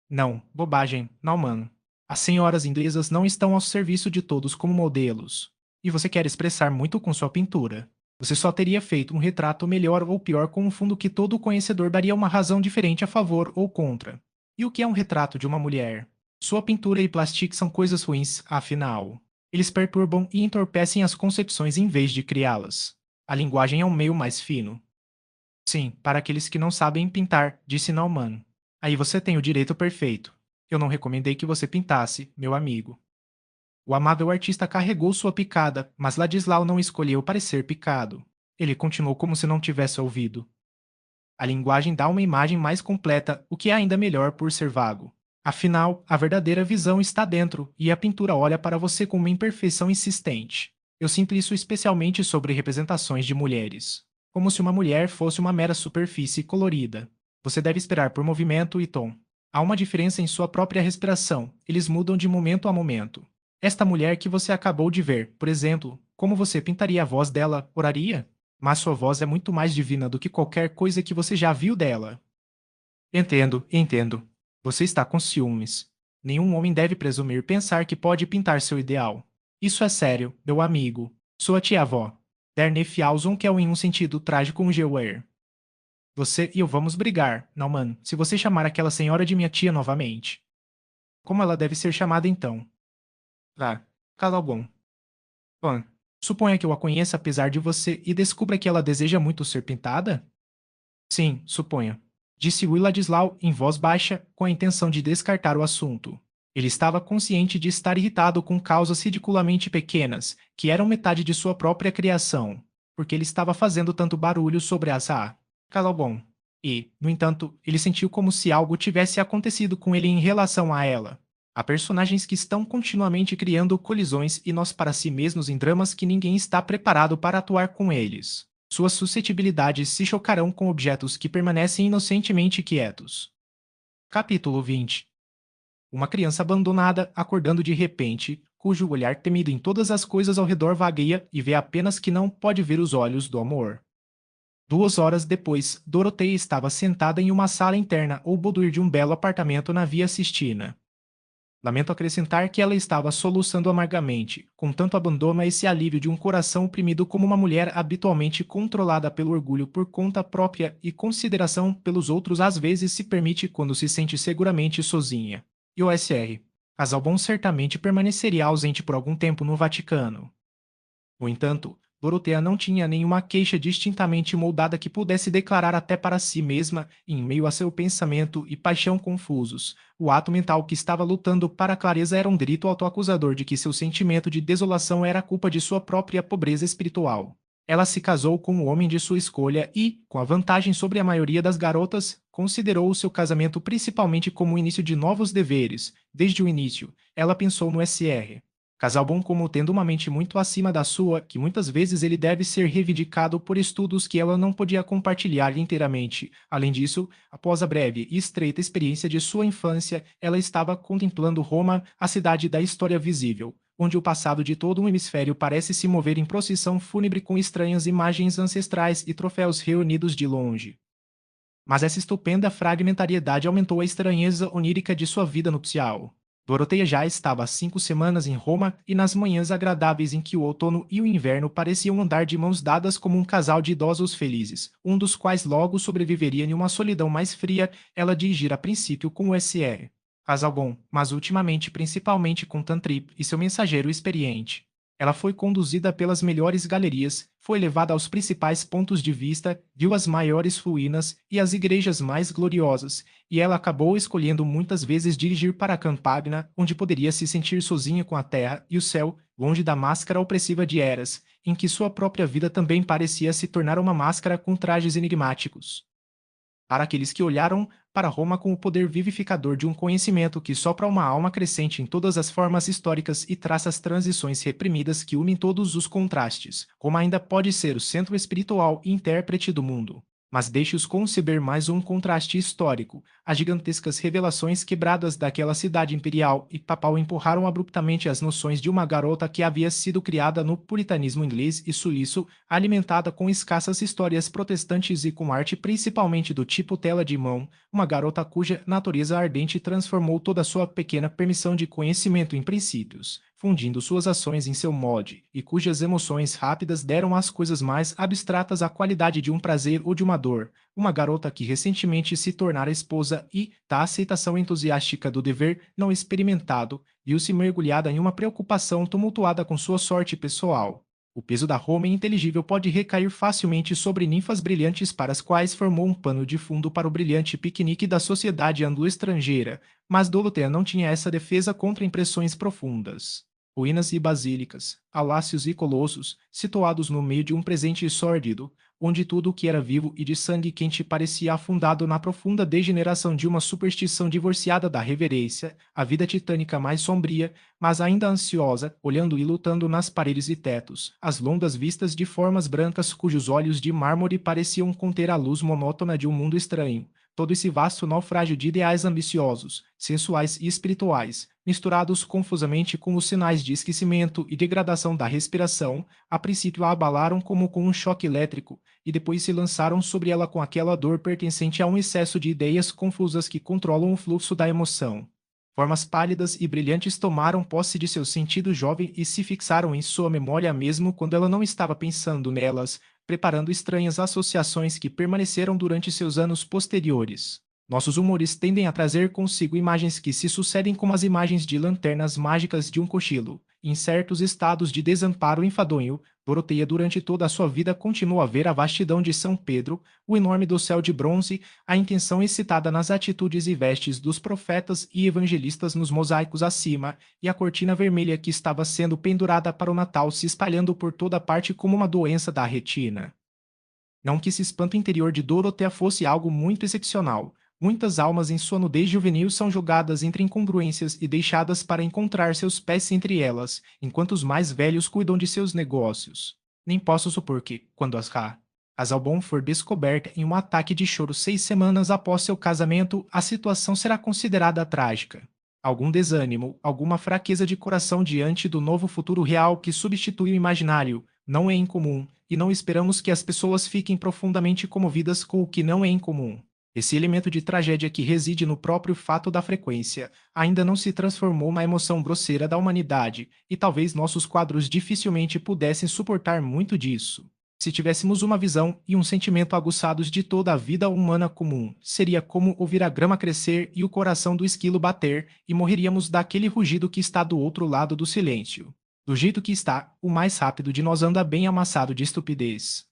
Não, bobagem, Naumann. As senhoras inglesas não estão ao serviço de todos como modelos. E você quer expressar muito com sua pintura. Você só teria feito um retrato melhor ou pior com um fundo que todo conhecedor daria uma razão diferente a favor ou contra. E o que é um retrato de uma mulher? Sua pintura e plastique são coisas ruins, afinal. Eles perturbam e entorpecem as concepções em vez de criá-las. A linguagem é um meio mais fino. Sim, para aqueles que não sabem pintar, disse Naumann. Aí você tem o direito perfeito. Eu não recomendei que você pintasse, meu amigo. O amável artista carregou sua picada, mas Ladislau não escolheu parecer picado. Ele continuou como se não tivesse ouvido. A linguagem dá uma imagem mais completa, o que é ainda melhor por ser vago. Afinal, a verdadeira visão está dentro, e a pintura olha para você com uma imperfeição insistente. Eu sinto isso especialmente sobre representações de mulheres. Como se uma mulher fosse uma mera superfície colorida. Você deve esperar por movimento e tom. Há uma diferença em sua própria respiração, eles mudam de momento a momento. Esta mulher que você acabou de ver, por exemplo, como você pintaria a voz dela, oraria? Mas sua voz é muito mais divina do que qualquer coisa que você já viu dela. Entendo, entendo. Você está com ciúmes. Nenhum homem deve presumir pensar que pode pintar seu ideal. Isso é sério, meu amigo. Sua tia-avó. Derne Fjallson, que é em um sentido trágico um Gewehr. Você e eu vamos brigar, Naumann, se você chamar aquela senhora de minha tia novamente. Como ela deve ser chamada então? Ah, Calabon. Bom, suponha que eu a conheça apesar de você e descubra que ela deseja muito ser pintada? Sim, suponha. Disse Willadislau em voz baixa, com a intenção de descartar o assunto. Ele estava consciente de estar irritado com causas ridiculamente pequenas, que eram metade de sua própria criação, porque ele estava fazendo tanto barulho sobre as Calabon. E, no entanto, ele sentiu como se algo tivesse acontecido com ele em relação a ela. Há personagens que estão continuamente criando colisões e nós para si mesmos em dramas que ninguém está preparado para atuar com eles. Suas suscetibilidades se chocarão com objetos que permanecem inocentemente quietos. Capítulo 20. Uma criança abandonada acordando de repente, cujo olhar temido em todas as coisas ao redor vagueia e vê apenas que não pode ver os olhos do amor. 2 horas depois, Doroteia estava sentada em uma sala interna ou boudoir de um belo apartamento na Via Sistina. Lamento acrescentar que ela estava soluçando amargamente, com tanto abandono a esse alívio de um coração oprimido como uma mulher habitualmente controlada pelo orgulho por conta própria e consideração pelos outros às vezes se permite quando se sente seguramente sozinha. E o SR. Casalbon certamente permaneceria ausente por algum tempo no Vaticano. No entanto, Dorotea não tinha nenhuma queixa distintamente moldada que pudesse declarar até para si mesma, em meio a seu pensamento e paixão confusos. O ato mental que estava lutando para a clareza era um grito autoacusador de que seu sentimento de desolação era culpa de sua própria pobreza espiritual. Ela se casou com o homem de sua escolha e, com a vantagem sobre a maioria das garotas, considerou o seu casamento principalmente como o início de novos deveres. Desde o início, ela pensou no SR. Casal bom como tendo uma mente muito acima da sua, que muitas vezes ele deve ser reivindicado por estudos que ela não podia compartilhar inteiramente. Além disso, após a breve e estreita experiência de sua infância, ela estava contemplando Roma, a cidade da história visível, onde o passado de todo um hemisfério parece se mover em procissão fúnebre com estranhas imagens ancestrais e troféus reunidos de longe. Mas essa estupenda fragmentariedade aumentou a estranheza onírica de sua vida nupcial. Doroteia já estava há 5 semanas em Roma e nas manhãs agradáveis em que o outono e o inverno pareciam andar de mãos dadas como um casal de idosos felizes, um dos quais logo sobreviveria em uma solidão mais fria, ela dirigira a princípio com o SR. Casal bom, mas ultimamente principalmente com Tantrip e seu mensageiro experiente. Ela foi conduzida pelas melhores galerias, foi levada aos principais pontos de vista, viu as maiores ruínas e as igrejas mais gloriosas, e ela acabou escolhendo muitas vezes dirigir para Campagna, onde poderia se sentir sozinha com a terra e o céu, longe da máscara opressiva de Eras, em que sua própria vida também parecia se tornar uma máscara com trajes enigmáticos. Para aqueles que olharam para Roma com o poder vivificador de um conhecimento que sopra uma alma crescente em todas as formas históricas e traça as transições reprimidas que unem todos os contrastes, Roma ainda pode ser o centro espiritual e intérprete do mundo. Mas deixe-os conceber mais um contraste histórico. As gigantescas revelações quebradas daquela cidade imperial e papal empurraram abruptamente as noções de uma garota que havia sido criada no puritanismo inglês e suíço, alimentada com escassas histórias protestantes e com arte principalmente do tipo tela de mão, uma garota cuja natureza ardente transformou toda a sua pequena permissão de conhecimento em princípios, fundindo suas ações em seu molde, e cujas emoções rápidas deram às coisas mais abstratas a qualidade de um prazer ou de uma dor, uma garota que recentemente se tornara esposa e, da aceitação entusiástica do dever não experimentado, viu-se mergulhada em uma preocupação tumultuada com sua sorte pessoal. O peso da Roma inteligível pode recair facilmente sobre ninfas brilhantes para as quais formou um pano de fundo para o brilhante piquenique da sociedade anglo-estrangeira, mas Dorothea não tinha essa defesa contra impressões profundas. ruínas e basílicas, palácios e colossos, situados no meio de um presente sórdido, onde tudo o que era vivo e de sangue quente parecia afundado na profunda degeneração de uma superstição divorciada da reverência, a vida titânica mais sombria, mas ainda ansiosa, olhando e lutando nas paredes e tetos, as longas vistas de formas brancas cujos olhos de mármore pareciam conter a luz monótona de um mundo estranho. Todo esse vasto naufrágio de ideais ambiciosos, sensuais e espirituais, misturados confusamente com os sinais de esquecimento e degradação da respiração, a princípio a abalaram como com um choque elétrico, e depois se lançaram sobre ela com aquela dor pertencente a um excesso de ideias confusas que controlam o fluxo da emoção. Formas pálidas e brilhantes tomaram posse de seu sentido jovem e se fixaram em sua memória mesmo quando ela não estava pensando nelas, preparando estranhas associações que permaneceram durante seus anos posteriores. Nossos humores tendem a trazer consigo imagens que se sucedem como as imagens de lanternas mágicas de um cochilo. Em certos estados de desamparo enfadonho, Doroteia durante toda a sua vida continuou a ver a vastidão de São Pedro, o enorme do céu de bronze, a intenção excitada nas atitudes e vestes dos profetas e evangelistas nos mosaicos acima, e a cortina vermelha que estava sendo pendurada para o Natal se espalhando por toda parte como uma doença da retina. Não que esse espanto interior de Dorothea fosse algo muito excepcional. Muitas almas em sua nudez juvenil são jogadas entre incongruências e deixadas para encontrar seus pés entre elas, enquanto os mais velhos cuidam de seus negócios. Nem posso supor que, quando as Albon for descoberta em um ataque de choro 6 semanas após seu casamento, a situação será considerada trágica. Algum desânimo, alguma fraqueza de coração diante do novo futuro real que substitui o imaginário, não é incomum, e não esperamos que as pessoas fiquem profundamente comovidas com o que não é incomum. Esse elemento de tragédia que reside no próprio fato da frequência ainda não se transformou na emoção grosseira da humanidade, e talvez nossos quadros dificilmente pudessem suportar muito disso. Se tivéssemos uma visão e um sentimento aguçados de toda a vida humana comum, seria como ouvir a grama crescer e o coração do esquilo bater, e morreríamos daquele rugido que está do outro lado do silêncio. Do jeito que está, o mais rápido de nós anda bem amassado de estupidez.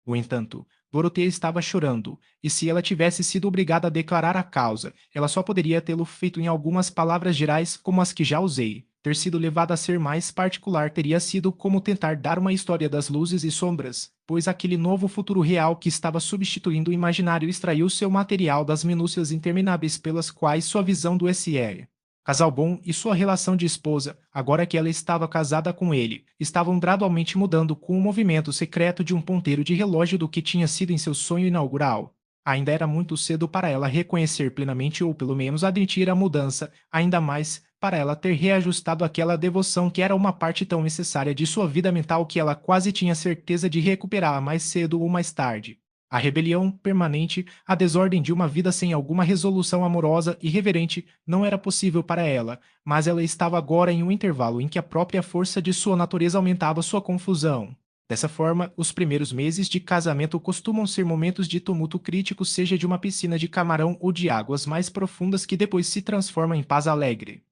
No entanto, Dorothea estava chorando, e se ela tivesse sido obrigada a declarar a causa, ela só poderia tê-lo feito em algumas palavras gerais como as que já usei. Ter sido levada a ser mais particular teria sido como tentar dar uma história das luzes e sombras, pois aquele novo futuro real que estava substituindo o imaginário extraiu seu material das minúcias intermináveis pelas quais sua visão do SR. Casalbon e sua relação de esposa, agora que ela estava casada com ele, estavam gradualmente mudando com o movimento secreto de um ponteiro de relógio do que tinha sido em seu sonho inaugural. Ainda era muito cedo para ela reconhecer plenamente ou pelo menos admitir a mudança, ainda mais para ela ter reajustado aquela devoção que era uma parte tão necessária de sua vida mental que ela quase tinha certeza de recuperar mais cedo ou mais tarde. A rebelião permanente, a desordem de uma vida sem alguma resolução amorosa e reverente não era possível para ela, mas ela estava agora em um intervalo em que a própria força de sua natureza aumentava sua confusão. Dessa forma, os primeiros meses de casamento costumam ser momentos de tumulto crítico, seja de uma piscina de camarão ou de águas mais profundas que depois se transforma em paz alegre.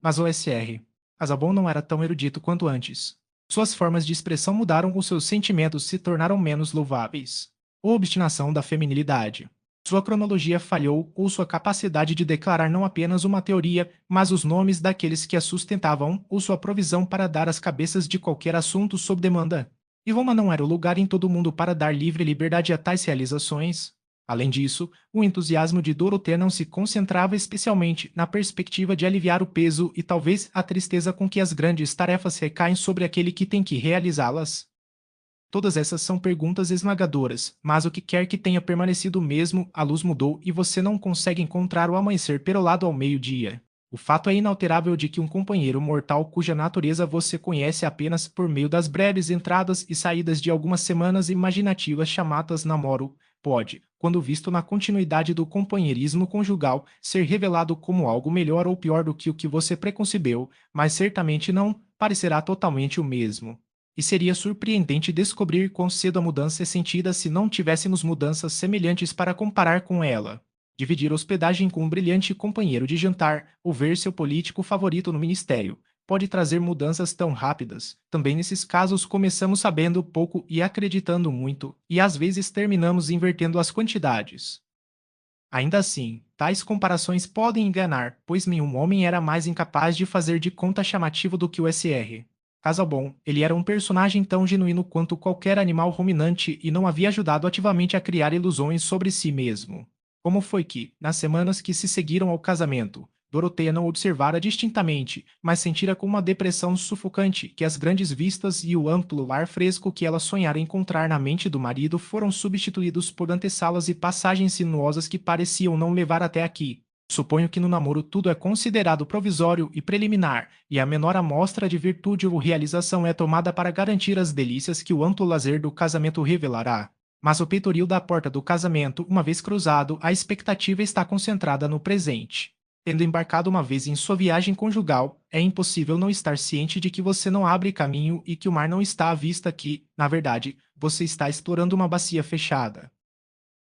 Mas o SR. Azabon não era tão erudito quanto antes. Suas formas de expressão mudaram, os seus sentimentos se tornaram menos louváveis. Ou obstinação da feminilidade. Sua cronologia falhou ou sua capacidade de declarar não apenas uma teoria, mas os nomes daqueles que a sustentavam ou sua provisão para dar as cabeças de qualquer assunto sob demanda. E Roma não era o lugar em todo o mundo para dar livre liberdade a tais realizações. Além disso, o entusiasmo de Dorothea não se concentrava especialmente na perspectiva de aliviar o peso e talvez a tristeza com que as grandes tarefas recaem sobre aquele que tem que realizá-las. Todas essas são perguntas esmagadoras, mas o que quer que tenha permanecido o mesmo, a luz mudou e você não consegue encontrar o amanhecer perolado ao meio-dia. O fato é inalterável de que um companheiro mortal cuja natureza você conhece apenas por meio das breves entradas e saídas de algumas semanas imaginativas chamadas namoro, pode, quando visto na continuidade do companheirismo conjugal, ser revelado como algo melhor ou pior do que o que você preconcebeu, mas certamente não parecerá totalmente o mesmo. E seria surpreendente descobrir quão cedo a mudança é sentida se não tivéssemos mudanças semelhantes para comparar com ela. Dividir hospedagem com um brilhante companheiro de jantar ou ver seu político favorito no ministério pode trazer mudanças tão rápidas. Também nesses casos começamos sabendo pouco e acreditando muito, e às vezes terminamos invertendo as quantidades. Ainda assim, tais comparações podem enganar, pois nenhum homem era mais incapaz de fazer de conta chamativo do que o SR. Casalbon, ele era um personagem tão genuíno quanto qualquer animal ruminante e não havia ajudado ativamente a criar ilusões sobre si mesmo. Como foi que, nas semanas que se seguiram ao casamento, Doroteia não observara distintamente, mas sentira com uma depressão sufocante que as grandes vistas e o amplo ar fresco que ela sonhara encontrar na mente do marido foram substituídos por antessalas e passagens sinuosas que pareciam não levar até aqui. Suponho que no namoro tudo é considerado provisório e preliminar, e a menor amostra de virtude ou realização é tomada para garantir as delícias que o amplo lazer do casamento revelará. Mas o peitoril da porta do casamento, uma vez cruzado, a expectativa está concentrada no presente. Tendo embarcado uma vez em sua viagem conjugal, é impossível não estar ciente de que você não abre caminho e que o mar não está à vista que, na verdade, você está explorando uma bacia fechada.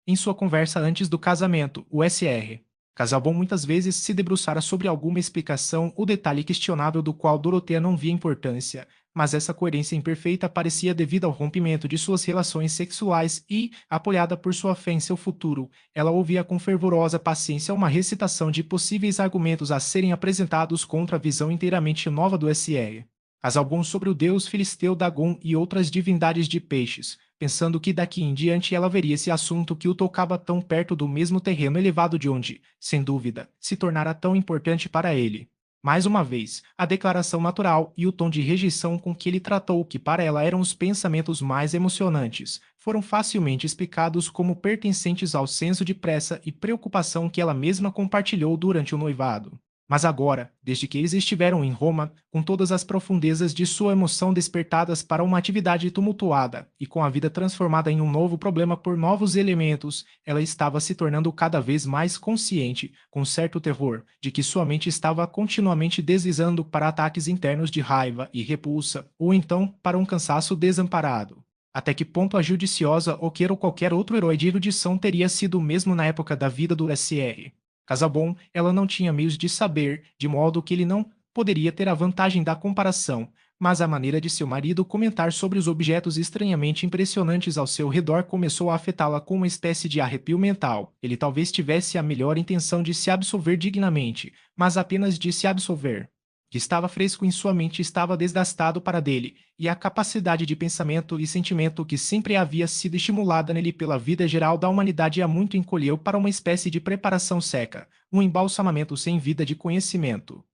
Em sua conversa antes do casamento, o SR. Casalbon muitas vezes se debruçara sobre alguma explicação ou detalhe questionável do qual Dorotea não via importância, mas essa coerência imperfeita parecia devida ao rompimento de suas relações sexuais e, apoiada por sua fé em seu futuro, ela ouvia com fervorosa paciência uma recitação de possíveis argumentos a serem apresentados contra a visão inteiramente nova do SR. Casalbon sobre o deus filisteu Dagon e outras divindades de peixes, pensando que daqui em diante ela veria esse assunto que o tocava tão perto do mesmo terreno elevado de onde, sem dúvida, se tornara tão importante para ele. Mais uma vez, a declaração natural e o tom de rejeição com que ele tratou o que para ela eram os pensamentos mais emocionantes foram facilmente explicados como pertencentes ao senso de pressa e preocupação que ela mesma compartilhou durante o noivado. Mas agora, desde que eles estiveram em Roma, com todas as profundezas de sua emoção despertadas para uma atividade tumultuada, e com a vida transformada em um novo problema por novos elementos, ela estava se tornando cada vez mais consciente, com certo terror, de que sua mente estava continuamente deslizando para ataques internos de raiva e repulsa, ou então para um cansaço desamparado. Até que ponto a judiciosa ou qualquer outro herói de erudição teria sido o mesmo na época da vida do SR? Casabon, ela não tinha meios de saber, de modo que ele não poderia ter a vantagem da comparação, mas a maneira de seu marido comentar sobre os objetos estranhamente impressionantes ao seu redor começou a afetá-la com uma espécie de arrepio mental. Ele talvez tivesse a melhor intenção de se absolver dignamente, mas apenas de se absolver. O que estava fresco em sua mente estava desgastado para dele, e a capacidade de pensamento e sentimento que sempre havia sido estimulada nele pela vida geral da humanidade há muito encolheu para uma espécie de preparação seca, um embalsamamento sem vida de conhecimento.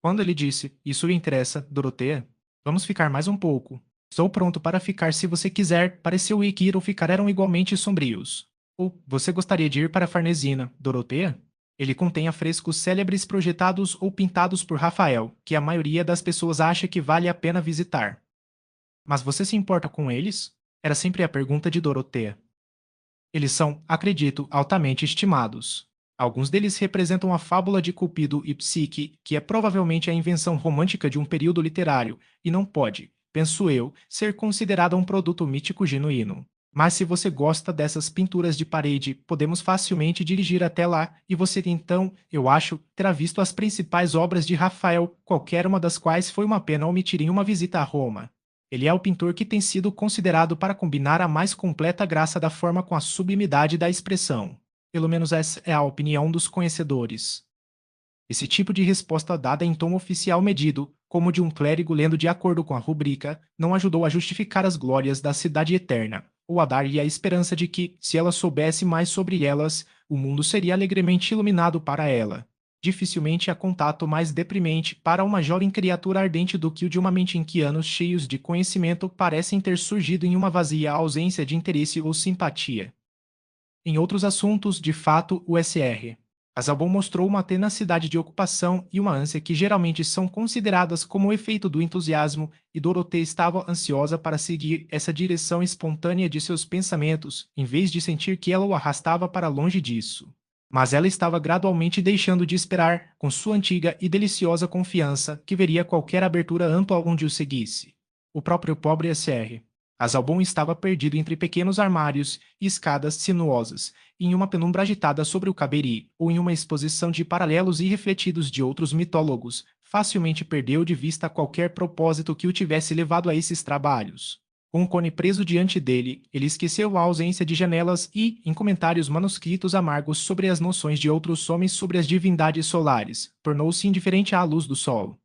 Quando ele disse, isso lhe interessa, Doroteia? Vamos ficar mais um pouco. Estou pronto para ficar se você quiser, pareceu ir que ir ou ficar eram igualmente sombrios. Ou, você gostaria de ir para Farnesina, Doroteia? Ele contém afrescos célebres projetados ou pintados por Rafael, que a maioria das pessoas acha que vale a pena visitar. Mas você se importa com eles? Era sempre a pergunta de Doroteia. Eles são, acredito, altamente estimados. Alguns deles representam a fábula de Cupido e Psique, que é provavelmente a invenção romântica de um período literário, e não pode, penso eu, ser considerada um produto mítico genuíno. Mas se você gosta dessas pinturas de parede, podemos facilmente dirigir até lá, e você então, eu acho, terá visto as principais obras de Rafael, qualquer uma das quais foi uma pena omitir em uma visita a Roma. Ele é o pintor que tem sido considerado para combinar a mais completa graça da forma com a sublimidade da expressão. Pelo menos essa é a opinião dos conhecedores. Esse tipo de resposta dada em tom oficial medido, como de um clérigo lendo de acordo com a rubrica, não ajudou a justificar as glórias da cidade eterna, ou a dar-lhe a esperança de que, se ela soubesse mais sobre elas, o mundo seria alegremente iluminado para ela. Dificilmente há contato mais deprimente para uma jovem criatura ardente do que o de uma mente em que anos cheios de conhecimento parecem ter surgido em uma vazia ausência de interesse ou simpatia. Em outros assuntos, de fato, o SR. Casalbon mostrou uma tenacidade de ocupação e uma ânsia que geralmente são consideradas como o efeito do entusiasmo, e Dorothée estava ansiosa para seguir essa direção espontânea de seus pensamentos, em vez de sentir que ela o arrastava para longe disso. Mas ela estava gradualmente deixando de esperar, com sua antiga e deliciosa confiança, que veria qualquer abertura ampla onde o seguisse. O próprio pobre SR. Casalbon estava perdido entre pequenos armários e escadas sinuosas, em uma penumbra agitada sobre o Caberi, ou em uma exposição de paralelos irrefletidos de outros mitólogos, facilmente perdeu de vista qualquer propósito que o tivesse levado a esses trabalhos. Com o cone preso diante dele, ele esqueceu a ausência de janelas e, em comentários manuscritos amargos sobre as noções de outros homens sobre as divindades solares, tornou-se indiferente à luz do sol.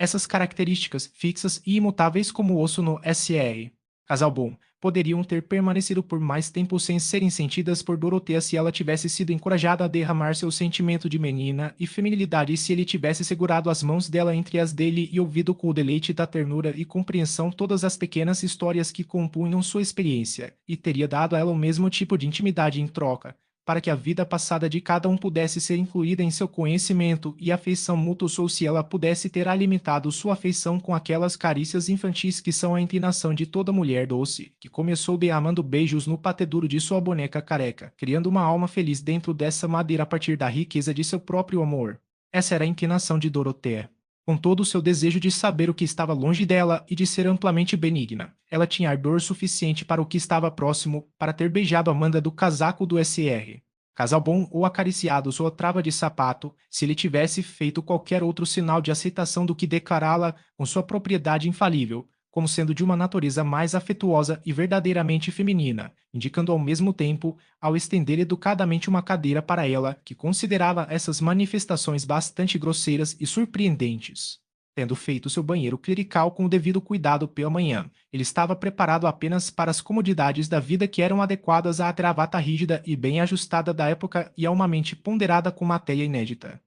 Essas características, fixas e imutáveis como o osso no SR. Casal bom, poderiam ter permanecido por mais tempo sem serem sentidas por Dorothea se ela tivesse sido encorajada a derramar seu sentimento de menina e feminilidade e se ele tivesse segurado as mãos dela entre as dele e ouvido com o deleite da ternura e compreensão todas as pequenas histórias que compunham sua experiência, e teria dado a ela o mesmo tipo de intimidade em troca, para que a vida passada de cada um pudesse ser incluída em seu conhecimento e afeição mútua ou se ela pudesse ter alimentado sua afeição com aquelas carícias infantis que são a inclinação de toda mulher doce, que começou derramando beijos no patedouro de sua boneca careca, criando uma alma feliz dentro dessa madeira a partir da riqueza de seu próprio amor. Essa era a inclinação de Dorothea. Com todo o seu desejo de saber o que estava longe dela e de ser amplamente benigna, ela tinha ardor suficiente para o que estava próximo para ter beijado Amanda do casaco do SR. Casal bom ou acariciado sua trava de sapato, se ele tivesse feito qualquer outro sinal de aceitação do que declará-la com sua propriedade infalível, como sendo de uma natureza mais afetuosa e verdadeiramente feminina, indicando ao mesmo tempo, ao estender educadamente uma cadeira para ela, que considerava essas manifestações bastante grosseiras e surpreendentes. Tendo feito seu banheiro clerical com o devido cuidado pela manhã, ele estava preparado apenas para as comodidades da vida que eram adequadas à gravata rígida e bem ajustada da época e a uma mente ponderada com matéria inédita.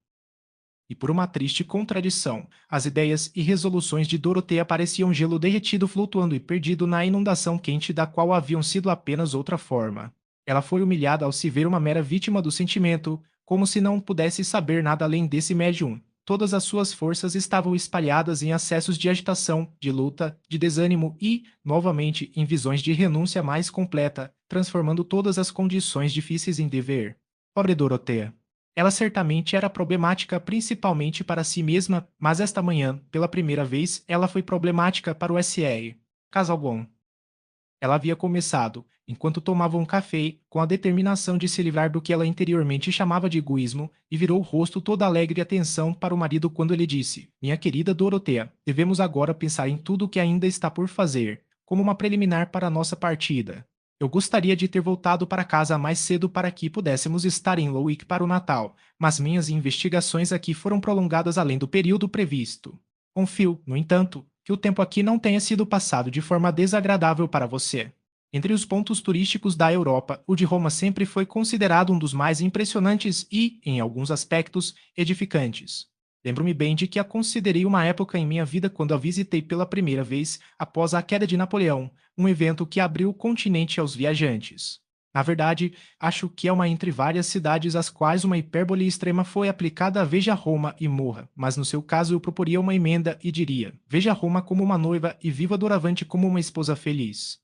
E por uma triste contradição, as ideias e resoluções de Dorothea pareciam gelo derretido flutuando e perdido na inundação quente da qual haviam sido apenas outra forma. Ela foi humilhada ao se ver uma mera vítima do sentimento, como se não pudesse saber nada além desse médium. Todas as suas forças estavam espalhadas em acessos de agitação, de luta, de desânimo e, novamente, em visões de renúncia mais completa, transformando todas as condições difíceis em dever. Pobre Dorothea! Ela certamente era problemática principalmente para si mesma, mas esta manhã, pela primeira vez, ela foi problemática para o SR. Casal bom. Ela havia começado, enquanto tomava um café, com a determinação de se livrar do que ela interiormente chamava de egoísmo, e virou o rosto toda alegre atenção para o marido quando ele disse: Minha querida Dorothea, devemos agora pensar em tudo o que ainda está por fazer, como uma preliminar para a nossa partida. Eu gostaria de ter voltado para casa mais cedo para que pudéssemos estar em Lowick para o Natal, mas minhas investigações aqui foram prolongadas além do período previsto. Confio, no entanto, que o tempo aqui não tenha sido passado de forma desagradável para você. Entre os pontos turísticos da Europa, o de Roma sempre foi considerado um dos mais impressionantes e, em alguns aspectos, edificantes. Lembro-me bem de que a considerei uma época em minha vida quando a visitei pela primeira vez após a queda de Napoleão, um evento que abriu o continente aos viajantes. Na verdade, acho que é uma entre várias cidades às quais uma hipérbole extrema foi aplicada a Veja Roma e morra, mas no seu caso eu proporia uma emenda e diria: Veja Roma como uma noiva e viva doravante como uma esposa feliz.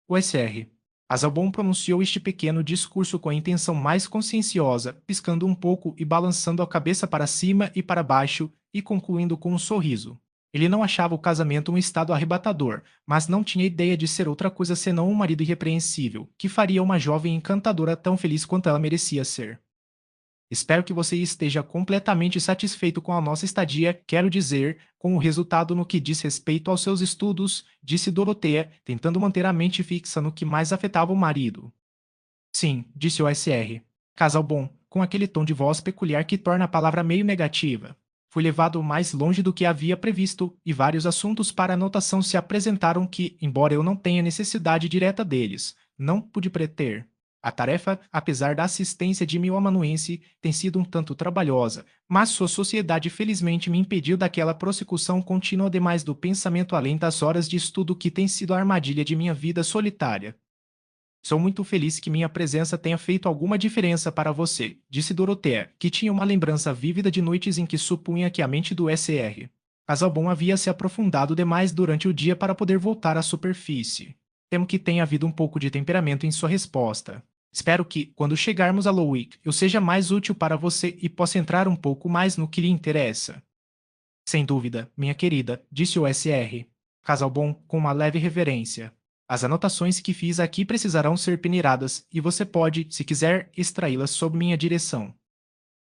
O SR. Azalbon pronunciou este pequeno discurso com a intenção mais conscienciosa, piscando um pouco e balançando a cabeça para cima e para baixo, e concluindo com um sorriso. Ele não achava o casamento um estado arrebatador, mas não tinha ideia de ser outra coisa senão um marido irrepreensível, que faria uma jovem encantadora tão feliz quanto ela merecia ser. Espero que você esteja completamente satisfeito com a nossa estadia, quero dizer, com o resultado no que diz respeito aos seus estudos, disse Dorothea, tentando manter a mente fixa no que mais afetava o marido. Sim, disse o SR. Casal bom, com aquele tom de voz peculiar que torna a palavra meio negativa. Fui levado mais longe do que havia previsto, e vários assuntos para anotação se apresentaram que, embora eu não tenha necessidade direta deles, não pude preter. A tarefa, apesar da assistência de meu amanuense, tem sido um tanto trabalhosa, mas sua sociedade felizmente me impediu daquela prossecução contínua demais do pensamento além das horas de estudo que tem sido a armadilha de minha vida solitária. Sou muito feliz que minha presença tenha feito alguma diferença para você, disse Dorothea, que tinha uma lembrança vívida de noites em que supunha que a mente do SR. Casalbon havia se aprofundado demais durante o dia para poder voltar à superfície. Temo que tenha havido um pouco de temperamento em sua resposta. Espero que, quando chegarmos a Lowick, eu seja mais útil para você e possa entrar um pouco mais no que lhe interessa. Sem dúvida, minha querida, disse o SR. Casalbon com uma leve reverência. As anotações que fiz aqui precisarão ser peneiradas, e você pode, se quiser, extraí-las sob minha direção.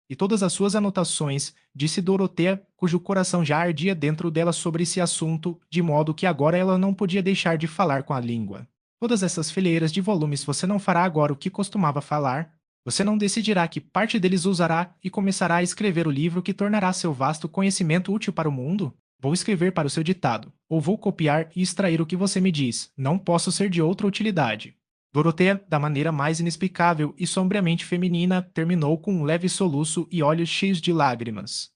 E todas as suas anotações, disse Dorotea, cujo coração já ardia dentro dela sobre esse assunto, de modo que agora ela não podia deixar de falar com a língua. Todas essas fileiras de volumes você não fará agora o que costumava falar? Você não decidirá que parte deles usará e começará a escrever o livro que tornará seu vasto conhecimento útil para o mundo? Vou escrever para o seu ditado, ou vou copiar e extrair o que você me diz. Não posso ser de outra utilidade. Dorotea, da maneira mais inexplicável e sombriamente feminina, terminou com um leve soluço e olhos cheios de lágrimas.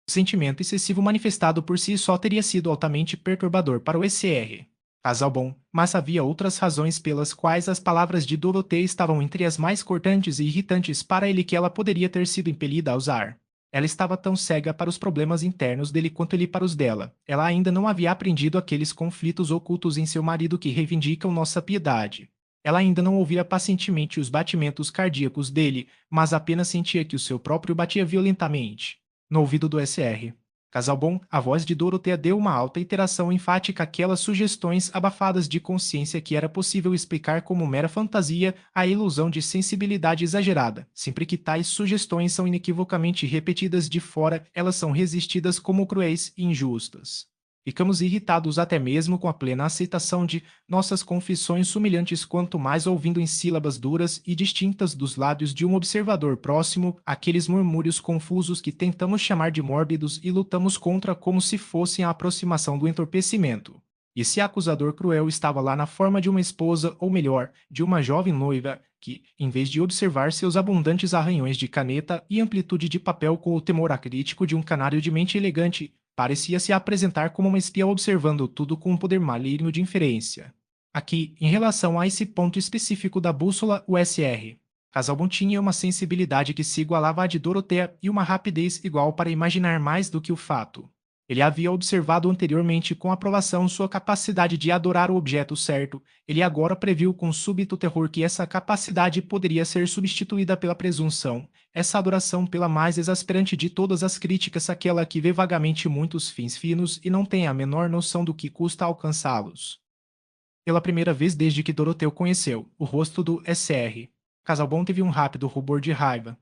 O sentimento excessivo manifestado por si só teria sido altamente perturbador para o SR. Casal bom, mas havia outras razões pelas quais as palavras de Dorotea estavam entre as mais cortantes e irritantes para ele que ela poderia ter sido impelida a usar. Ela estava tão cega para os problemas internos dele quanto ele para os dela. Ela ainda não havia aprendido aqueles conflitos ocultos em seu marido que reivindicam nossa piedade. Ela ainda não ouvira pacientemente os batimentos cardíacos dele, mas apenas sentia que o seu próprio batia violentamente. No ouvido do SR. Casalbon, a voz de Dorotea deu uma alta iteração enfática àquelas sugestões abafadas de consciência que era possível explicar como mera fantasia a ilusão de sensibilidade exagerada. Sempre que tais sugestões são inequivocamente repetidas de fora, elas são resistidas como cruéis e injustas. Ficamos irritados até mesmo com a plena aceitação de nossas confissões humilhantes quanto mais ouvindo em sílabas duras e distintas dos lábios de um observador próximo aqueles murmúrios confusos que tentamos chamar de mórbidos e lutamos contra como se fossem a aproximação do entorpecimento. Esse acusador cruel estava lá na forma de uma esposa, ou melhor, de uma jovem noiva, que, em vez de observar seus abundantes arranhões de caneta e amplitude de papel com o temor acrítico de um canário de mente elegante, parecia se apresentar como uma espia observando tudo com um poder maligno de inferência. Aqui, em relação a esse ponto específico da bússola USR, Casalbon tinha uma sensibilidade que se igualava à de Dorotea e uma rapidez igual para imaginar mais do que o fato. Ele havia observado anteriormente com aprovação sua capacidade de adorar o objeto certo. Ele agora previu com súbito terror que essa capacidade poderia ser substituída pela presunção, essa adoração pela mais exasperante de todas as críticas, aquela que vê vagamente muitos fins finos e não tem a menor noção do que custa alcançá-los. Pela primeira vez desde que Doroteu conheceu o rosto do SR, Casalbon teve um rápido rubor de raiva.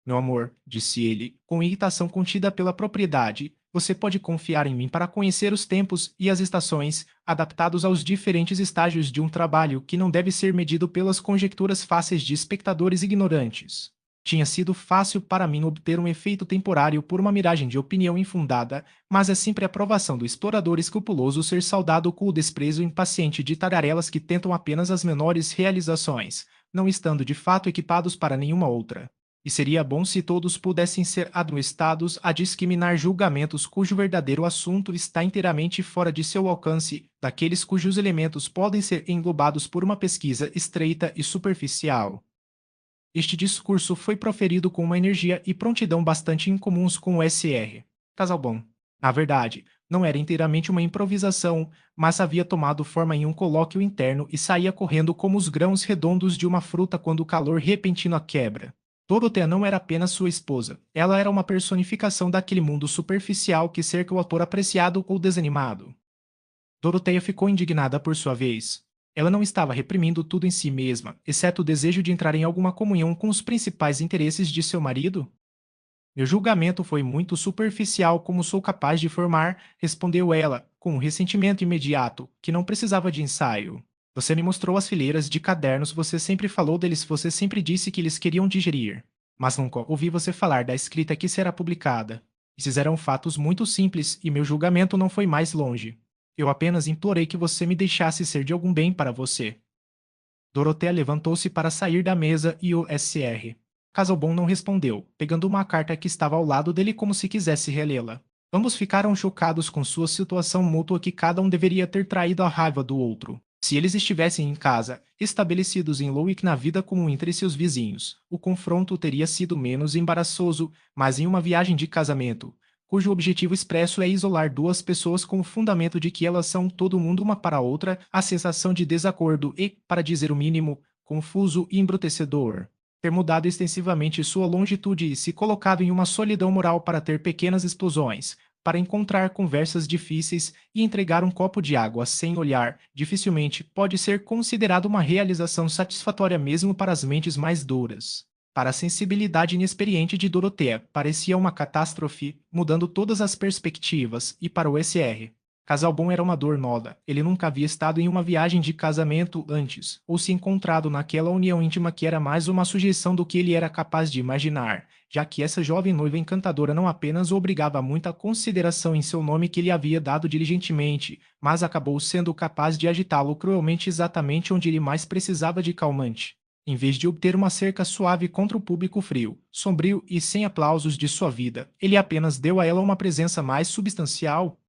Meu amor, disse ele, com irritação contida pela propriedade, você pode confiar em mim para conhecer os tempos e as estações, adaptados aos diferentes estágios de um trabalho que não deve ser medido pelas conjecturas fáceis de espectadores ignorantes. Tinha sido fácil para mim obter um efeito temporário por uma miragem de opinião infundada, mas é sempre a provação do explorador escrupuloso ser saudado com o desprezo impaciente de tagarelas que tentam apenas as menores realizações, não estando de fato equipados para nenhuma outra. E seria bom se todos pudessem ser admoestados a discriminar julgamentos cujo verdadeiro assunto está inteiramente fora de seu alcance, daqueles cujos elementos podem ser englobados por uma pesquisa estreita e superficial. Este discurso foi proferido com uma energia e prontidão bastante incomuns com o SR. Casalbon. Na verdade, não era inteiramente uma improvisação, mas havia tomado forma em um colóquio interno e saía correndo como os grãos redondos de uma fruta quando o calor repentino a quebra. Dorothea não era apenas sua esposa, ela era uma personificação daquele mundo superficial que cerca o autor apreciado ou desanimado. Dorothea ficou indignada por sua vez. Ela não estava reprimindo tudo em si mesma, exceto o desejo de entrar em alguma comunhão com os principais interesses de seu marido? Meu julgamento foi muito superficial como sou capaz de formar, respondeu ela, com um ressentimento imediato, que não precisava de ensaio. Você me mostrou as fileiras de cadernos, você sempre falou deles, você sempre disse que eles queriam digerir. Mas nunca ouvi você falar da escrita que será publicada. Esses eram fatos muito simples e meu julgamento não foi mais longe. Eu apenas implorei que você me deixasse ser de algum bem para você. Dorothea levantou-se para sair da mesa e o Sr. Casalbon não respondeu, pegando uma carta que estava ao lado dele como se quisesse relê-la. Ambos ficaram chocados com sua situação mútua que cada um deveria ter traído a raiva do outro. Se eles estivessem em casa, estabelecidos em Lowick na vida comum entre seus vizinhos, o confronto teria sido menos embaraçoso, mas em uma viagem de casamento, cujo objetivo expresso é isolar duas pessoas com o fundamento de que elas são todo mundo uma para a outra, a sensação de desacordo e, para dizer o mínimo, confuso e embrutecedor. Ter mudado extensivamente sua longitude e se colocado em uma solidão moral para ter pequenas explosões, para encontrar conversas difíceis e entregar um copo de água sem olhar, dificilmente pode ser considerado uma realização satisfatória mesmo para as mentes mais duras. Para a sensibilidade inexperiente de Dorothea, parecia uma catástrofe, mudando todas as perspectivas, e para o SR. Casalbon era uma dor nova. Ele nunca havia estado em uma viagem de casamento antes, ou se encontrado naquela união íntima que era mais uma sugestão do que ele era capaz de imaginar, já que essa jovem noiva encantadora não apenas o obrigava a muita consideração em seu nome que ele havia dado diligentemente, mas acabou sendo capaz de agitá-lo cruelmente exatamente onde ele mais precisava de calmante. Em vez de obter uma cerca suave contra o público frio, sombrio e sem aplausos de sua vida, ele apenas deu a ela uma presença mais substancial,